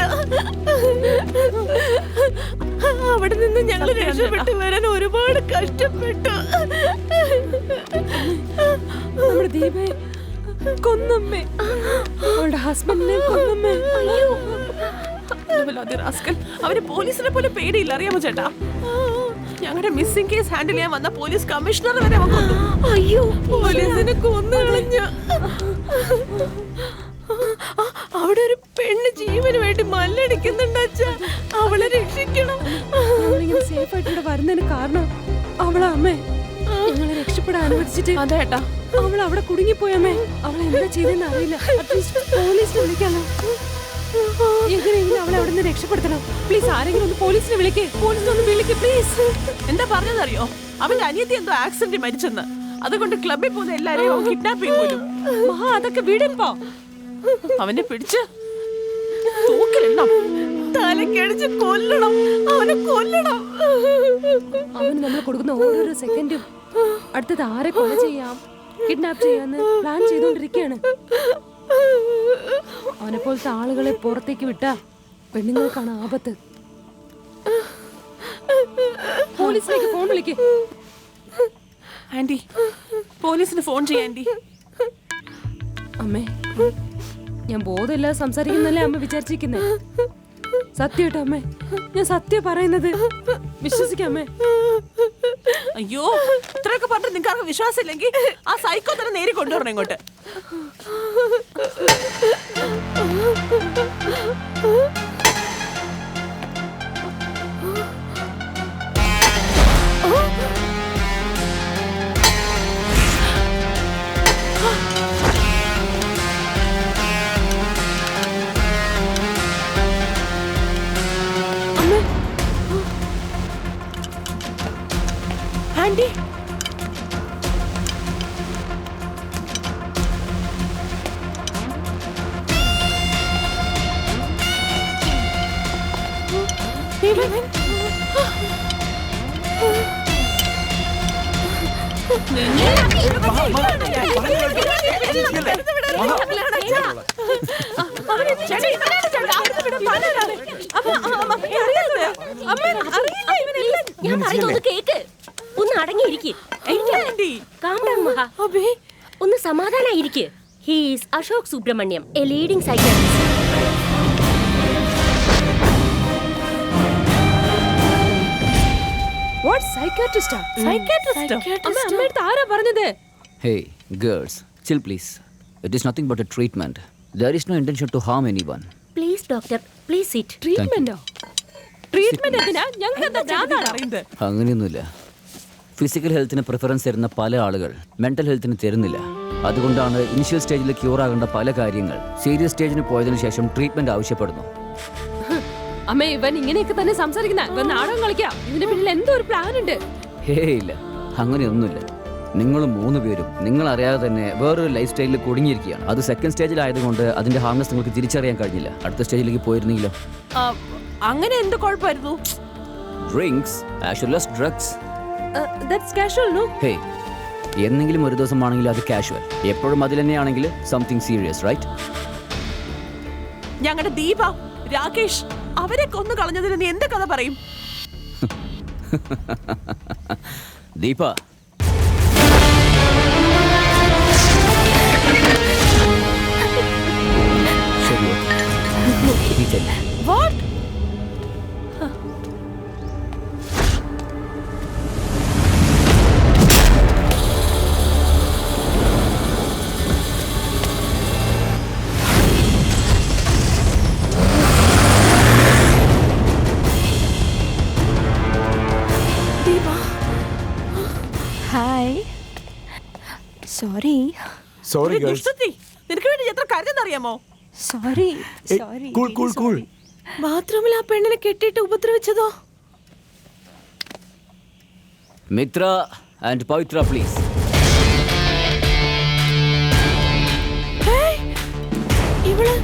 അവിടെ നിന്ന് ഞങ്ങൾ രക്ഷപ്പെട്ട് വരാൻ ഒരുപാട് കഷ്ടപ്പെട്ടു. നമ്മുടെ ദീപയെ കൊന്നമ്മേ, അവളുടെ ഹസ്ബൻഡിനെ കൊന്നമ്മേ. അവര് പോലീസിനെ പോലെ പേടിയില്ല, അറിയാമോ ചേട്ടാ? ഞങ്ങളുടെ മിസ്സിംഗ് കേസ് ഹാൻഡിൽ ചെയ്യാൻ വന്ന പോലീസ് കമ്മീഷണർ വരെ അവൻ കൊന്നു. അയ്യോ, പോലീസിനെ കൊന്നു കളഞ്ഞു. അവിടെ ഒരു പെണ്ണ് ജീവന് വേണ്ടി മല്ലടിക്കുന്നുണ്ട് അച്ഛാ. അവളെ രക്ഷിക്കണം. സേഫ് ആയിട്ട് ഇവിടെ വരുന്നതിന് കാരണം അവളെ അമ്മേ ഞങ്ങളെ രക്ഷപ്പെടാൻ അനുവദിച്ചിട്ട്. അതേട്ടാ, അവൾ അവിടെ കുടുങ്ങിപ്പോയമ്മേ. അവൾ എന്താ ചെയ്തെന്ന് അറിയില്ല. പോലീസിനെ വിളിക്കാലോ. എങ്ങനെയെങ്കിലും അവളെ അവിടെ നിന്ന് രക്ഷപ്പെടുത്തണം. പ്ലീസ്, ആരെങ്കിലും ഒന്ന് പോലീസിനെ വിളിക്കേ. പോലീസിനൊന്ന് വിളിക്കേ പ്ലീസ്. എന്താ പറഞ്ഞതറിയോ? അവന്റെ അനിയത്തി എന്തോ ആക്സിഡന്റ് മരിച്ചെന്ന്. അതുകൊണ്ട് ക്ലബിൽ പോകുന്ന എല്ലാരെയും കിഡ്നാപ്പ് ചെയ്യും പോലും. മഹാ, അതൊക്കെ വിടുമ്പോ അവനെ പിടിച്ച് തൂക്കിലിടണം, തലക്കടിച്ച് കൊല്ലണം. അവനെ കൊല്ലണം. അവന് നമ്മൾ കൊടുക്കുന്ന ഓരോരോ സെക്കൻഡും അടുത്തത് ആരെ കൊല ചെയ്യാം, കിഡ്നാപ്പ് ചെയ്യാന്ന് പ്ലാൻ ചെയ്തോണ്ടിരിക്കുകയാണ്. അവനെ പോലത്തെ ആളുകളെ പുറത്തേക്ക് വിട്ടാ പെണ്ണുങ്ങൾക്കാണ് ആപത്ത്. പോലീസിലേക്ക് ഫോൺ വിളിക്കേ. ആന്റി, പോലീസിന് ഫോൺ ചെയ്യാ ആന്റി. അമ്മേ, ഞാൻ ബോധമില്ലാതെ സംസാരിക്കുന്നല്ലേ അമ്മ വിചാരിച്ചിരിക്കുന്നേ? സത്യമായിട്ടോ അമ്മേ, ഞാൻ സത്യം പറയുന്നത്. വിശ്വസിക്കാമേ. അയ്യോ, ഇത്രയൊക്കെ പറഞ്ഞിട്ട് നിങ്ങൾക്ക് വിശ്വാസം ഇല്ലെങ്കിൽ ആ സൈക്കോ തന്നെ നേരി കൊണ്ടുവരണം ഇങ്ങോട്ട്. ആന്റി, ഞാൻ പറയുന്നത് കേക്ക്. ഒന്ന് അടങ്ങിയിരിക്കും. ഒന്ന് സമാധാനായിരിക്കെ. He is Ashok Subrahmanyam, a leading psychiatrist. What psychiatrist? Psychiatrist? അമ്മ ആരാ പറഞ്ഞത്? Hey, girls, chill please. It is nothing but a treatment. There is no intention to harm anyone. Please, doctor, please sit. Treatment? Treatment എന്തിനാ? ഞങ്ങൾക്ക് എന്താ ഭ്രാന്താണ് അറിയുന്നത്? അങ്ങനെയൊന്നുമില്ല. ഫിസിക്കൽ ഹെൽത്തിന് പ്രിഫറൻസ് തരുന്ന പല ആളുകൾ മെന്റൽ ഹെൽത്തിന് തരുന്നില്ല. അതുകൊണ്ടാണ് ഇനിഷ്യൽ സ്റ്റേജിൽ ക്യൂർ ആകേണ്ട പല കാര്യങ്ങൾ സീരിയസ് സ്റ്റേജിന് പോയതിനു ശേഷം ട്രീറ്റ്മെന്റ് ആവശ്യപ്പെടുന്നു. അമ്മ, ഇവൻ ഇങ്ങനെയൊക്കെ തന്നെ സംസാരിക്കുന്ന ഇവൻ നാടകം കളിക്കാം. ഇതിന് പിന്നിൽ എന്തോ ഒരു പ്ലാൻ ഉണ്ട്. ഹേ ഇല്ല, അങ്ങനെയൊന്നുമില്ല. നിങ്ങൾ 3 പേരും നിങ്ങൾ അറിയാതെ തന്നെ വേറൊരു ലൈഫ് സ്റ്റൈലിൽ കുടുങ്ങിയിരിക്കുകയാണ്. അത് സെക്കൻഡ് സ്റ്റേജിലായതുകൊണ്ട് അതിന്റെ ഹാർമസ് നിങ്ങൾക്ക് തിരിച്ചറിയാൻ കഴിഞ്ഞില്ല. അടുത്ത സ്റ്റേജിലേക്ക് പോയിരുന്നെങ്കിലോ? അങ്ങനെ എന്ത് കുഴപ്പമായിരുന്നു? Drinks as well as drugs that's casual no? ഹേയ്, എന്നെങ്കിലും ഒരു ദിവസം ആണെങ്കിലും അത് കാഷ്വൽ, എപ്പോഴും അതിൽ തന്നെയാണെങ്കിൽ സംതിങ് സീരിയസ്, റൈറ്റ്? ഞങ്ങളുടെ ദീപ, രാകേഷ് അവരെ കൊന്നു കളഞ്ഞതിന് നീ എന്ത് കഥ പറയും? ദീപ, ശരി, നീ ചെല്ല്. What? Hi, sorry sorry girls. ദുഷ്ടത്തി, നിനക്ക് വേണ്ടി എത്ര കരുതെന്നറിയാമോ? Sorry sorry. Cool cool cool. ബാത്റൂമിൽ ആ പെണ്ണിനെ കെട്ടിയിട്ട് ഉപദ്രവിച്ചതോ? Mitra and Pavitra please. ഇവള്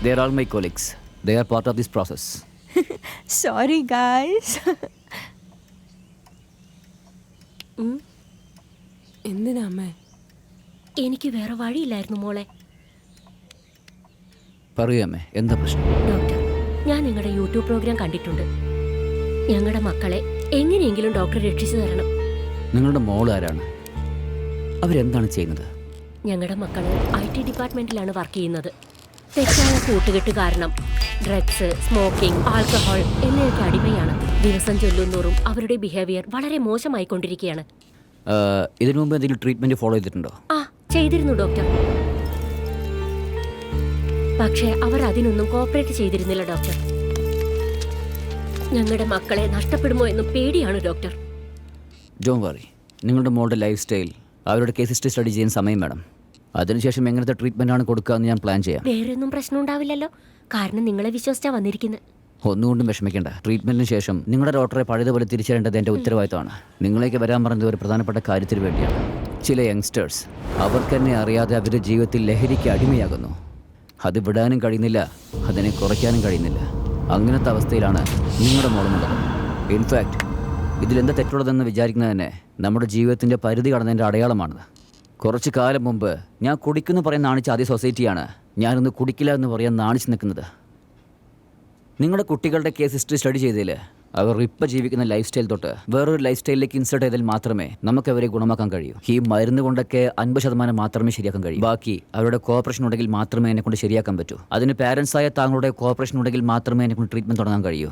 They are all my colleagues. They are part of this process. Sorry guys. എന്തിനാ അമ്മേ? എനിക്ക് വേറെ വഴിയില്ലായിരുന്നു മോളെ. പറയൂമ്മേ, എന്താ പ്രശ്നം? ഡോക്ടർ, ഞാൻ നിങ്ങളുടെ യൂട്യൂബ് പ്രോഗ്രാം കണ്ടിട്ടുണ്ട്. ഞങ്ങളുടെ മക്കളെ എങ്ങനെയെങ്കിലും ഡോക്ടർ രക്ഷിച്ചു തരണം. നിങ്ങളുടെ മോൾ ആരാണ്? അവരെന്താണ് ചെയ്യുന്നത്? ഞങ്ങളുടെ മക്കൾ IT ഡിപ്പാർട്ട്മെന്റിലാണ് വർക്ക് ചെയ്യുന്നത്. തെറ്റായ കൂട്ടുകെട്ട് കാരണം ഡ്രഗ്സ്, സ്മോക്കിംഗ്, ആൽക്കഹോൾ എന്നിവയ്ക്ക് അടിമയാണ്. ദിവസം ചൊല്ലുന്നോറും അവരുടെ ബിഹേവിയർ വളരെ മോശമായിക്കൊണ്ടിരിക്കുകയാണ്. ഇതിനു മുമ്പ് എന്തെങ്കിലും ട്രീറ്റ്മെന്റ് ഫോളോ ചെയ്തിട്ടുണ്ടോ? ചെയ്തിരുന്നു ഡോക്ടർ. പക്ഷേ അവർ അതിനൊന്നും കോപ്പറേറ്റ് ചെയ്തിരുന്നില്ല ഡോക്ടർ. ഞങ്ങളുടെ മക്കളെ നഷ്ടപ്പെടുമോ എന്നും പേടിയാണ് ഡോക്ടർ. ഡോണ്ട് വറി, നിങ്ങളുടെ മോളുടെ ലൈഫ് സ്റ്റൈൽ, അവരുടെ കേസ് ഹിസ്റ്ററി സ്റ്റഡി ചെയ്യാൻ സമയം വേണം. അതിനുശേഷം എങ്ങനത്തെ ട്രീറ്റ്മെന്റ് ആണ് കൊടുക്കുക എന്ന് ഞാൻ പ്ലാൻ ചെയ്യാം. വേറൊന്നും പ്രശ്നം ഉണ്ടാവില്ലല്ലോ, കാരണം നിങ്ങളെ വിശ്വസിച്ചാ വന്നിരിക്കുന്നത്. ഒന്നുകൊണ്ടും വിഷമിക്കേണ്ട. ട്രീറ്റ്മെന്റിന് ശേഷം നിങ്ങളുടെ ഡോക്ടറെ പഴയതുപോലെ തിരിച്ചറിയേണ്ടത് എൻ്റെ ഉത്തരവാദിത്തമാണ്. നിങ്ങളേക്ക് വരാൻ പറഞ്ഞത് ഒരു പ്രധാനപ്പെട്ട കാര്യത്തിന് വേണ്ടിയാണ്. ചില യങ്സ്റ്റേഴ്സ് അവർക്ക് തന്നെ അറിയാതെ അവരുടെ ജീവിതത്തിൽ ലഹരിക്ക് അടിമയാകുന്നു. അത് വിടാനും കഴിയുന്നില്ല, അതിനെ കുറയ്ക്കാനും കഴിയുന്നില്ല. അങ്ങനത്തെ അവസ്ഥയിലാണ് നിങ്ങളുടെ മോളുമുള്ളത്. ഇൻഫാക്റ്റ് ഇതിലെന്താ തെറ്റുള്ളതെന്ന് വിചാരിക്കുന്നത് തന്നെ നമ്മുടെ ജീവിതത്തിൻ്റെ പരിധി കടന്നതിൻ്റെ അടയാളമാണ്. കുറച്ച് കാലം മുമ്പ് ഞാൻ കുടിക്കുന്നു പറയാൻ നാണിച്ച അതേ സൊസൈറ്റിയാണ് ഞാനൊന്ന് കുടിക്കില്ല എന്ന് പറയാൻ നാണിച്ച് നിൽക്കുന്നത്. നിങ്ങളുടെ കുട്ടികളുടെ കേസ് ഹിസ്റ്ററി സ്റ്റഡി ചെയ്തതിൽ അവർ ഇപ്പം ജീവിക്കുന്ന ലൈഫ് സ്റ്റൈൽ തൊട്ട് വേറൊരു ലൈഫ് സ്റ്റൈലിലേക്ക് ഇൻസേർട്ട് ചെയ്താൽ മാത്രമേ നമുക്ക് അവരെ ഗുണമാക്കാൻ കഴിയൂ. ഈ മരുന്ന് കൊണ്ടൊക്കെ 50% മാത്രമേ ശരിയാക്കാൻ കഴിയൂ. ബാക്കി അവരുടെ കോപ്പറേഷൻ ഉണ്ടെങ്കിൽ മാത്രമേ എന്നെ കൊണ്ട് ശരിയാക്കാൻ പറ്റൂ. അതിന് പാരൻസായ താങ്കളുടെ കോപ്പറേഷൻ ഉണ്ടെങ്കിൽ മാത്രമേ എന്നെ കൊണ്ട് ട്രീറ്റ്മെൻറ്റ് തുടങ്ങാൻ കഴിയൂ.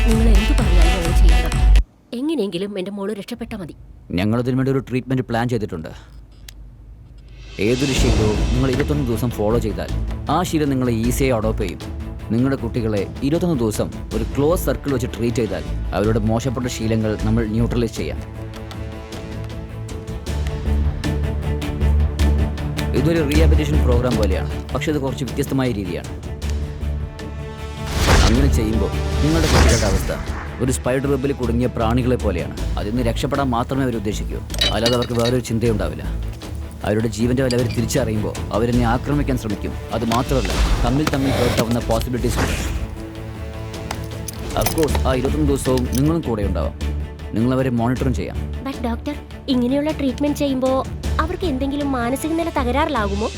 നിങ്ങൾ എന്ത് പറഞ്ഞാലും ഞങ്ങൾ ചെയ്യാം ഡോക്ടർ. എങ്ങനെയെങ്കിലും എൻ്റെ മോള് രക്ഷപ്പെട്ടാൽ മതി. ഞങ്ങളതിനു വേണ്ടി ഒരു ട്രീറ്റ്മെൻറ്റ് പ്ലാൻ ചെയ്തിട്ടുണ്ട്. ഏതൊരു ശീലവും നിങ്ങൾ 21 ദിവസം ഫോളോ ചെയ്താൽ ആ ശീലം നിങ്ങളെ ഈസിയായി അഡോപ്റ്റ് ചെയ്യും. നിങ്ങളുടെ കുട്ടികളെ 21 ദിവസം ഒരു ക്ലോസ് സർക്കിൾ വെച്ച് ട്രീറ്റ് ചെയ്താൽ അവരുടെ മോശപ്പെട്ട ശീലങ്ങൾ നമ്മൾ ന്യൂട്രലൈസ് ചെയ്യാം. ഇതൊരു റീഹാബിലിറ്റേഷൻ പ്രോഗ്രാം പോലെയാണ്, പക്ഷേ ഇത് കുറച്ച് വ്യത്യസ്തമായ രീതിയാണ്. അങ്ങനെ ചെയ്യുമ്പോൾ നിങ്ങളുടെ കുട്ടികളുടെ അവസ്ഥ ഒരു സ്പൈഡർ വെബിൽ കുടുങ്ങിയ പ്രാണികളെ പോലെയാണ്. അതിൽ നിന്ന് രക്ഷപ്പെടാൻ മാത്രമേ അവർ ഉദ്ദേശിക്കൂ, അല്ലാതെ അവർക്ക് വേറൊരു ചിന്തയുണ്ടാവില്ല. അവരുടെ ജീവൻ്റെ വില അവർ തിരിച്ചറിയുമ്പോൾ അവരെന്നെ ആക്രമിക്കാൻ ശ്രമിക്കും. അത് മാത്രമല്ല, തമ്മിൽ ഹേർട്ടാവുന്ന പോസിബിലിറ്റീസ് ഉണ്ട്. അഫ്കോഴ്സ് ആ 21 ദിവസവും നിങ്ങളും കൂടെ ഉണ്ടാവാം. നിങ്ങളവരെ മോണിറ്ററും ചെയ്യാം. ബട്ട് ഡോക്ടർ, ഇങ്ങനെയുള്ള ട്രീറ്റ്മെന്റ് ചെയ്യുമ്പോൾ അവർക്ക് എന്തെങ്കിലും മാനസിക നില തകരാറിലാകുമോ?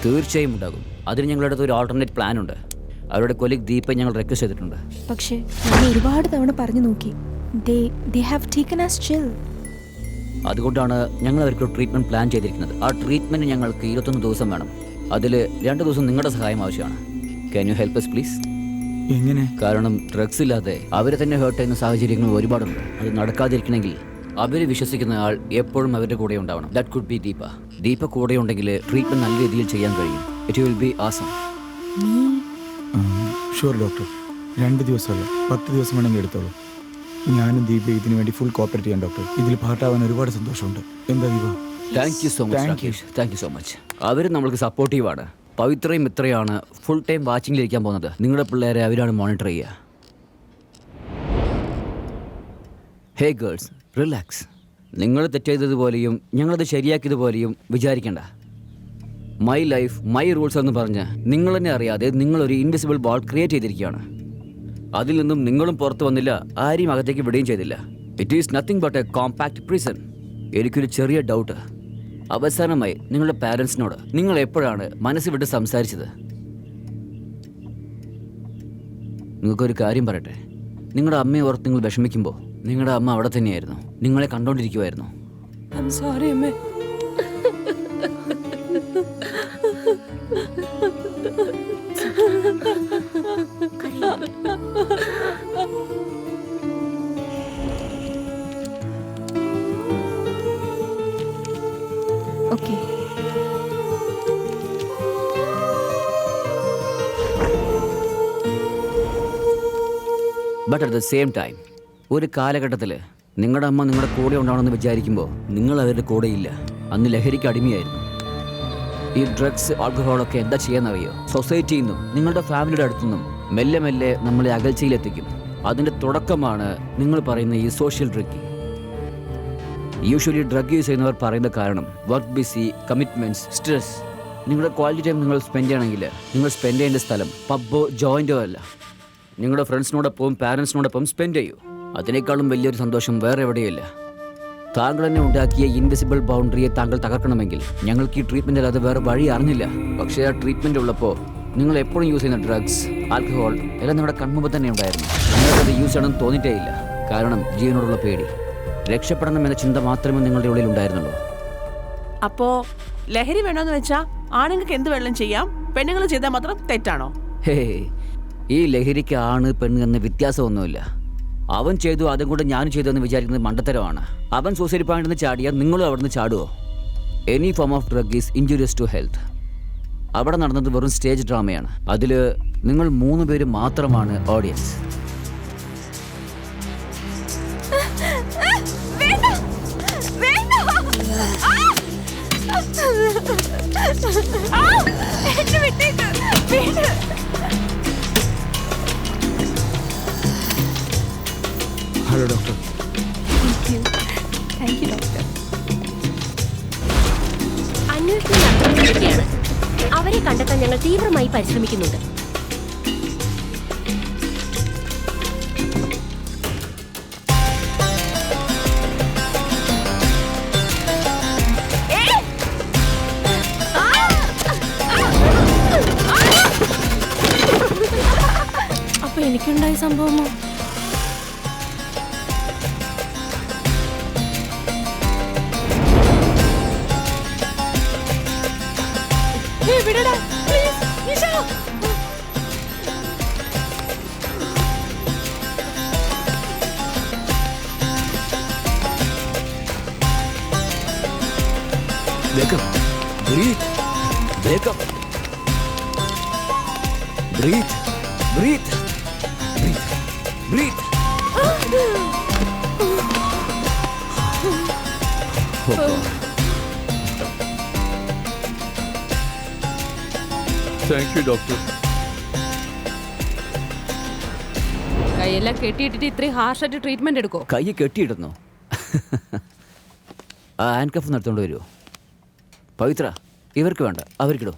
തീർച്ചയായും ഉണ്ടാകും. അതിന് ഞങ്ങളുടെ അടുത്ത് ഒരു ആൾട്ടർനേറ്റ് പ്ലാൻ ഉണ്ട്. അവരുടെ കൊലീഗ് ദീപ ഞങ്ങൾ റിക്വസ്റ്റ് ചെയ്തിട്ടുണ്ട്. പക്ഷേ ഞാൻ ഒരുപാട് തവണ പറഞ്ഞു നോക്കി. They have taken us chill. അതുകൊണ്ടാണ് ഞങ്ങൾ അവർക്ക് ട്രീറ്റ്മെൻറ്റ് പ്ലാൻ ചെയ്തിരിക്കുന്നത്. ആ ട്രീറ്റ്മെൻറ്റ് ഞങ്ങൾക്ക് 21 ദിവസം വേണം. അതിൽ 2 ദിവസം നിങ്ങളുടെ സഹായം ആവശ്യമാണ്. Can you help us please? എങ്ങനെ? കാരണം ഡ്രഗ്സ് ഇല്ലാതെ അവരെ തന്നെ ഹേർട്ട് ചെയ്യുന്ന സാഹചര്യങ്ങൾ ഒരുപാടുണ്ട്. അത് നടക്കാതിരിക്കണമെങ്കിൽ അവർ വിശ്വസിക്കുന്ന ആൾ എപ്പോഴും അവരുടെ കൂടെ ഉണ്ടാവണം. That could be Deepa. Deepa കൂടെ ഉണ്ടെങ്കിൽ ട്രീറ്റ്മെൻറ്റ് നല്ല രീതിയിൽ ചെയ്യാൻ കഴിയും. It will be Assam. Sure doctor. 2 ദിവസമല്ല, 10 ദിവസം വേണമെങ്കിൽ എടുത്തോളൂ. ഞാനും ദീപ ഇതിനു വേണ്ടി ഫുൾ കോപ്പറേറ്റ് ചെയ്യാം ഡോക്ടർ. ഇതിൽ പാർട്ടാവാൻ ഒരുപാട് സന്തോഷമുണ്ട്. എന്താ Deepa? Thank you so much Rakesh. Thank you so much. അവർ നമ്മൾക്ക് സപ്പോർട്ടീവാണ്. പവിത്രയും മിത്രയാണ് ഫുൾ ടൈം വാച്ചിങ്ങിലിരിക്കാൻ പോകുന്നത്. നിങ്ങളുടെ പിള്ളേരെ അവരാണ് മോണിറ്റർ ചെയ്യുക. ഹേ ഗേൾസ്, റിലാക്സ്. നിങ്ങൾ തെറ്റെയ്തതുപോലെയും ഞങ്ങളത് ശരിയാക്കിയതുപോലെയും വിചാരിക്കേണ്ട. മൈ ലൈഫ് മൈ റൂൾസ് എന്ന് പറഞ്ഞ് നിങ്ങൾ തന്നെ അറിയാതെ നിങ്ങളൊരു ഇൻവിസിബിൾ വാൾ ക്രിയേറ്റ് ചെയ്തിരിക്കുകയാണ്. അതിൽ നിന്നും നിങ്ങളും പുറത്തു വന്നില്ല, ആരെയും അകത്തേക്ക് വിടുകയും ചെയ്തില്ല. It is nothing but A compact prison. എനിക്കൊരു ചെറിയ ഡൗട്ട്. അവസാനമായി നിങ്ങളുടെ പാരൻസിനോട് നിങ്ങൾ എപ്പോഴാണ് മനസ്സ് വിട്ട് സംസാരിച്ചത്? നിങ്ങൾക്കൊരു കാര്യം പറയട്ടെ. നിങ്ങളുടെ അമ്മയെ ഓർത്ത് നിങ്ങൾ വിഷമിക്കുമ്പോൾ നിങ്ങളുടെ അമ്മ അവിടെ തന്നെയായിരുന്നു, നിങ്ങളെ കണ്ടോണ്ടിരിക്കുമായിരുന്നു. I'm sorry, അമ്മേ. Okay. But at the same time ഒരു കാലഘട്ടത്തിൽ നിങ്ങളുടെ അമ്മ നിങ്ങളുടെ കൂടെ ഉണ്ടാവണമെന്ന് വിചാരിക്കുമ്പോൾ നിങ്ങൾ അവരുടെ കൂടെയില്ല. അന്ന് ലഹരിക്ക് അടിമയായിരുന്നു. ഈ ഡ്രഗ്സ് ആൽക്കഹോളൊക്കെ എന്താ ചെയ്യാന്നറിയോ? സൊസൈറ്റിയിൽ നിന്നും നിങ്ങളുടെ ഫാമിലിയുടെ അടുത്തുനിന്നും മെല്ലെ മെല്ലെ നമ്മളെ അകൽച്ചയിലെത്തിക്കും. അതിൻ്റെ തുടക്കമാണ് നിങ്ങൾ പറയുന്ന ഈ സോഷ്യൽ ഡ്രഗിങ്. യൂഷ്വലി ഡ്രഗ് യൂസ് ചെയ്യുന്നവർ പറയുന്ന കാരണം വർക്ക് ബിസി, കമ്മിറ്റ്മെൻറ്റ്സ്, സ്ട്രെസ്. നിങ്ങളുടെ ക്വാളിറ്റി ടൈം നിങ്ങൾ സ്പെൻഡ് ചെയ്യണമെങ്കിൽ നിങ്ങൾ സ്പെൻഡ് ചെയ്യേണ്ട സ്ഥലം പബ്ബോ ജോയിൻറ്റോ അല്ല, നിങ്ങളുടെ ഫ്രണ്ട്സിനോടൊപ്പം പാരൻസിനോടൊപ്പം സ്പെൻഡ് ചെയ്യൂ. അതിനേക്കാളും വലിയൊരു സന്തോഷം വേറെ എവിടെയില്ല. താങ്കൾ തന്നെ ഉണ്ടാക്കിയ ഇൻവിസിബിൾ ബൗണ്ടറിയെ താങ്കൾ തകർക്കണമെങ്കിൽ ഞങ്ങൾക്ക് ഈ ട്രീറ്റ്മെൻറ്റ് അല്ലാതെ വേറെ വഴി അറിഞ്ഞില്ല. പക്ഷേ ആ ട്രീറ്റ്മെൻറ്റ് ഉള്ളപ്പോൾ നിങ്ങൾ എപ്പോഴും യൂസ് ചെയ്യുന്ന ഡ്രഗ്സ്, ആൽക്കഹോൾ എല്ലാം നിങ്ങളുടെ കൺമുമ്പ് തന്നെ ഉണ്ടായിരുന്നു. നിങ്ങൾക്കത് യൂസ് ചെയ്യണമെന്ന് തോന്നിയിട്ടേ ഇല്ല. കാരണം ജീവനോടുള്ള പേടി, രക്ഷപ്പെടണം എന്ന ചിന്ത മാത്രമേ നിങ്ങളുടെ ഉള്ളിൽ ഉണ്ടായിരുന്നുള്ളൂ. അപ്പോ ലഹരി വേണമെന്ന് വെച്ചാ ആണുങ്ങൾക്ക് എന്ത് വെള്ളം ചെയ്യാം, പെണ്ണുങ്ങൾ ചെയ്താൽ മാത്രം തെറ്റാണോ? ഹേ, ഈ ലഹരിക്ക് ആണ് പെണ്ണ് എന്ന വ്യത്യാസമൊന്നുമില്ല. അവൻ ചെയ്തു അതും കൂടെ ഞാനും ചെയ്തു എന്ന് വിചാരിക്കുന്നത് മണ്ടത്തരമാണ്. അവൻ സൂസൈഡ് പോയിന്റിൽ ചാടിയാൽ നിങ്ങളും അവിടെ നിന്ന് ചാടുമോ? Any form of drug is injurious to health. അവിടെ നടന്നത് വെറും സ്റ്റേജ് ഡ്രാമയാണ്. അതിൽ നിങ്ങൾ 3 പേര് മാത്രമാണ് audience. Hello doctor. Thank you, doctor. അന്വേഷണം നടത്തിക്കൊണ്ടിരിക്കുകയാണ്. അവരെ കണ്ടെത്താൻ ഞങ്ങൾ തീവ്രമായി പരിശ്രമിക്കുന്നുണ്ട്. അപ്പൊ എനിക്കുണ്ടായ സംഭവമോ? Wake up. Breathe. Wake up. Breathe. Breathe. Breathe. Breathe. Oh God. Thank you doctor. കൈയെല്ലാം കെട്ടിയിട്ടിട്ട് ഇത്രയും ഹാർഷായിട്ട് ട്രീറ്റ്മെന്റ് എടുക്കോ? കൈ കെട്ടിയിടുന്നു. ആ ഹാൻഡ് കഫ് നടത്തോണ്ട് വരുമോ? പവിത്ര, ഇവർക്ക് വേണ്ട, അവർക്കിടും.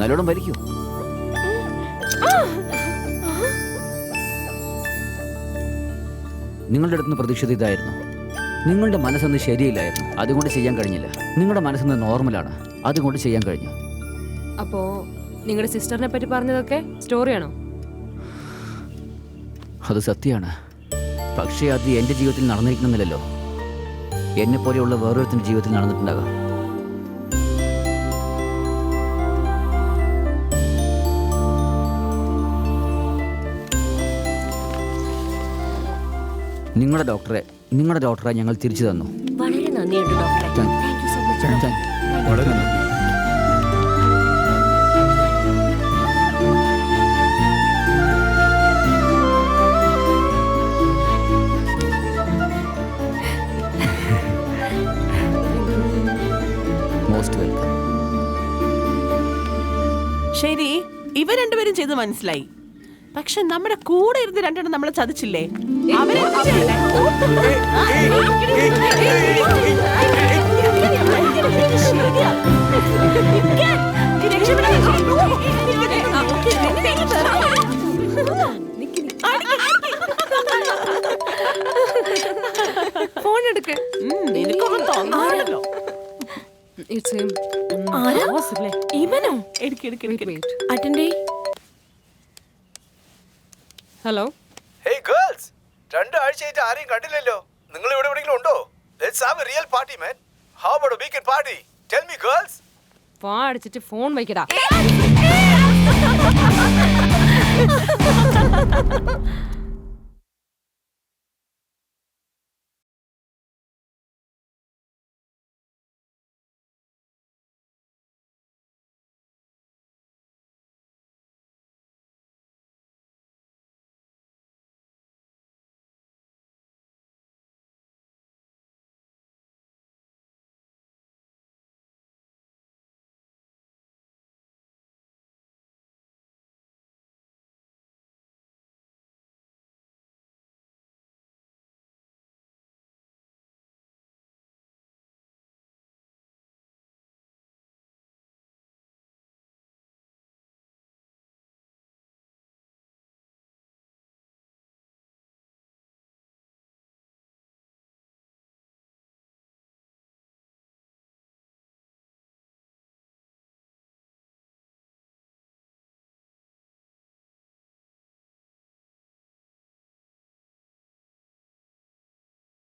നല്ലോണം വലിക്കൂ. നിങ്ങളുടെ അടുത്ത് നിന്ന് പ്രതീക്ഷിത ഇതായിരുന്നു. നിങ്ങളുടെ മനസ്സൊന്ന് ശരിയില്ലായിരുന്നു, അതുകൊണ്ട് ചെയ്യാൻ കഴിഞ്ഞില്ല. നിങ്ങളുടെ മനസ്സൊന്ന് നോർമലാണ്, അതുകൊണ്ട് ചെയ്യാൻ കഴിഞ്ഞു. അപ്പോ നിങ്ങളുടെ സിസ്റ്ററിനെ പറ്റി പറഞ്ഞതൊക്കെ സ്റ്റോറിയാണോ? അത് സത്യമാണ്. പക്ഷേ അത് എൻ്റെ ജീവിതത്തിൽ നടന്നിരിക്കണമെന്നില്ലല്ലോ. എന്നെ പോലെയുള്ള വേറൊരുത്തിൻ്റെ ജീവിതത്തിൽ നടന്നിട്ടുണ്ടാകാം. നിങ്ങളുടെ ഡോക്ടറെ ഞങ്ങൾ തിരിച്ചു തന്നു. വളരെ നന്ദിയുണ്ട് ഡോക്ടറെ. Thank you so much. വളരെ നന്ദി. കൈകാര്യം ചെയ്ത് മനസ്സിലായി. പക്ഷെ നമ്മുടെ കൂടെ ഇരുന്ന് രണ്ടെണ്ണം നമ്മളെ ചതിച്ചില്ലേ? അവരെ ഫോൺ എടുക്ക്. നിനക്കൊന്നും തോന്നാണല്ലോ. It's him. ആരാ? Possibly. ഇവനോ? Wait. അറ്റൻഡ് ചെയ്യ്. Hello. Hey girls, 2 ആഴ്ചയായിട്ട് ആരെയും കണ്ടില്ലല്ലോ. നിങ്ങൾ ഇവിടെ എവിടെയെങ്കിലും ഉണ്ടോ? Let's have a real party, man. How about a weekend party? Tell me, girls. വാ അടിച്ചിട്ട് ഫോൺ വയ്ക്കടാ.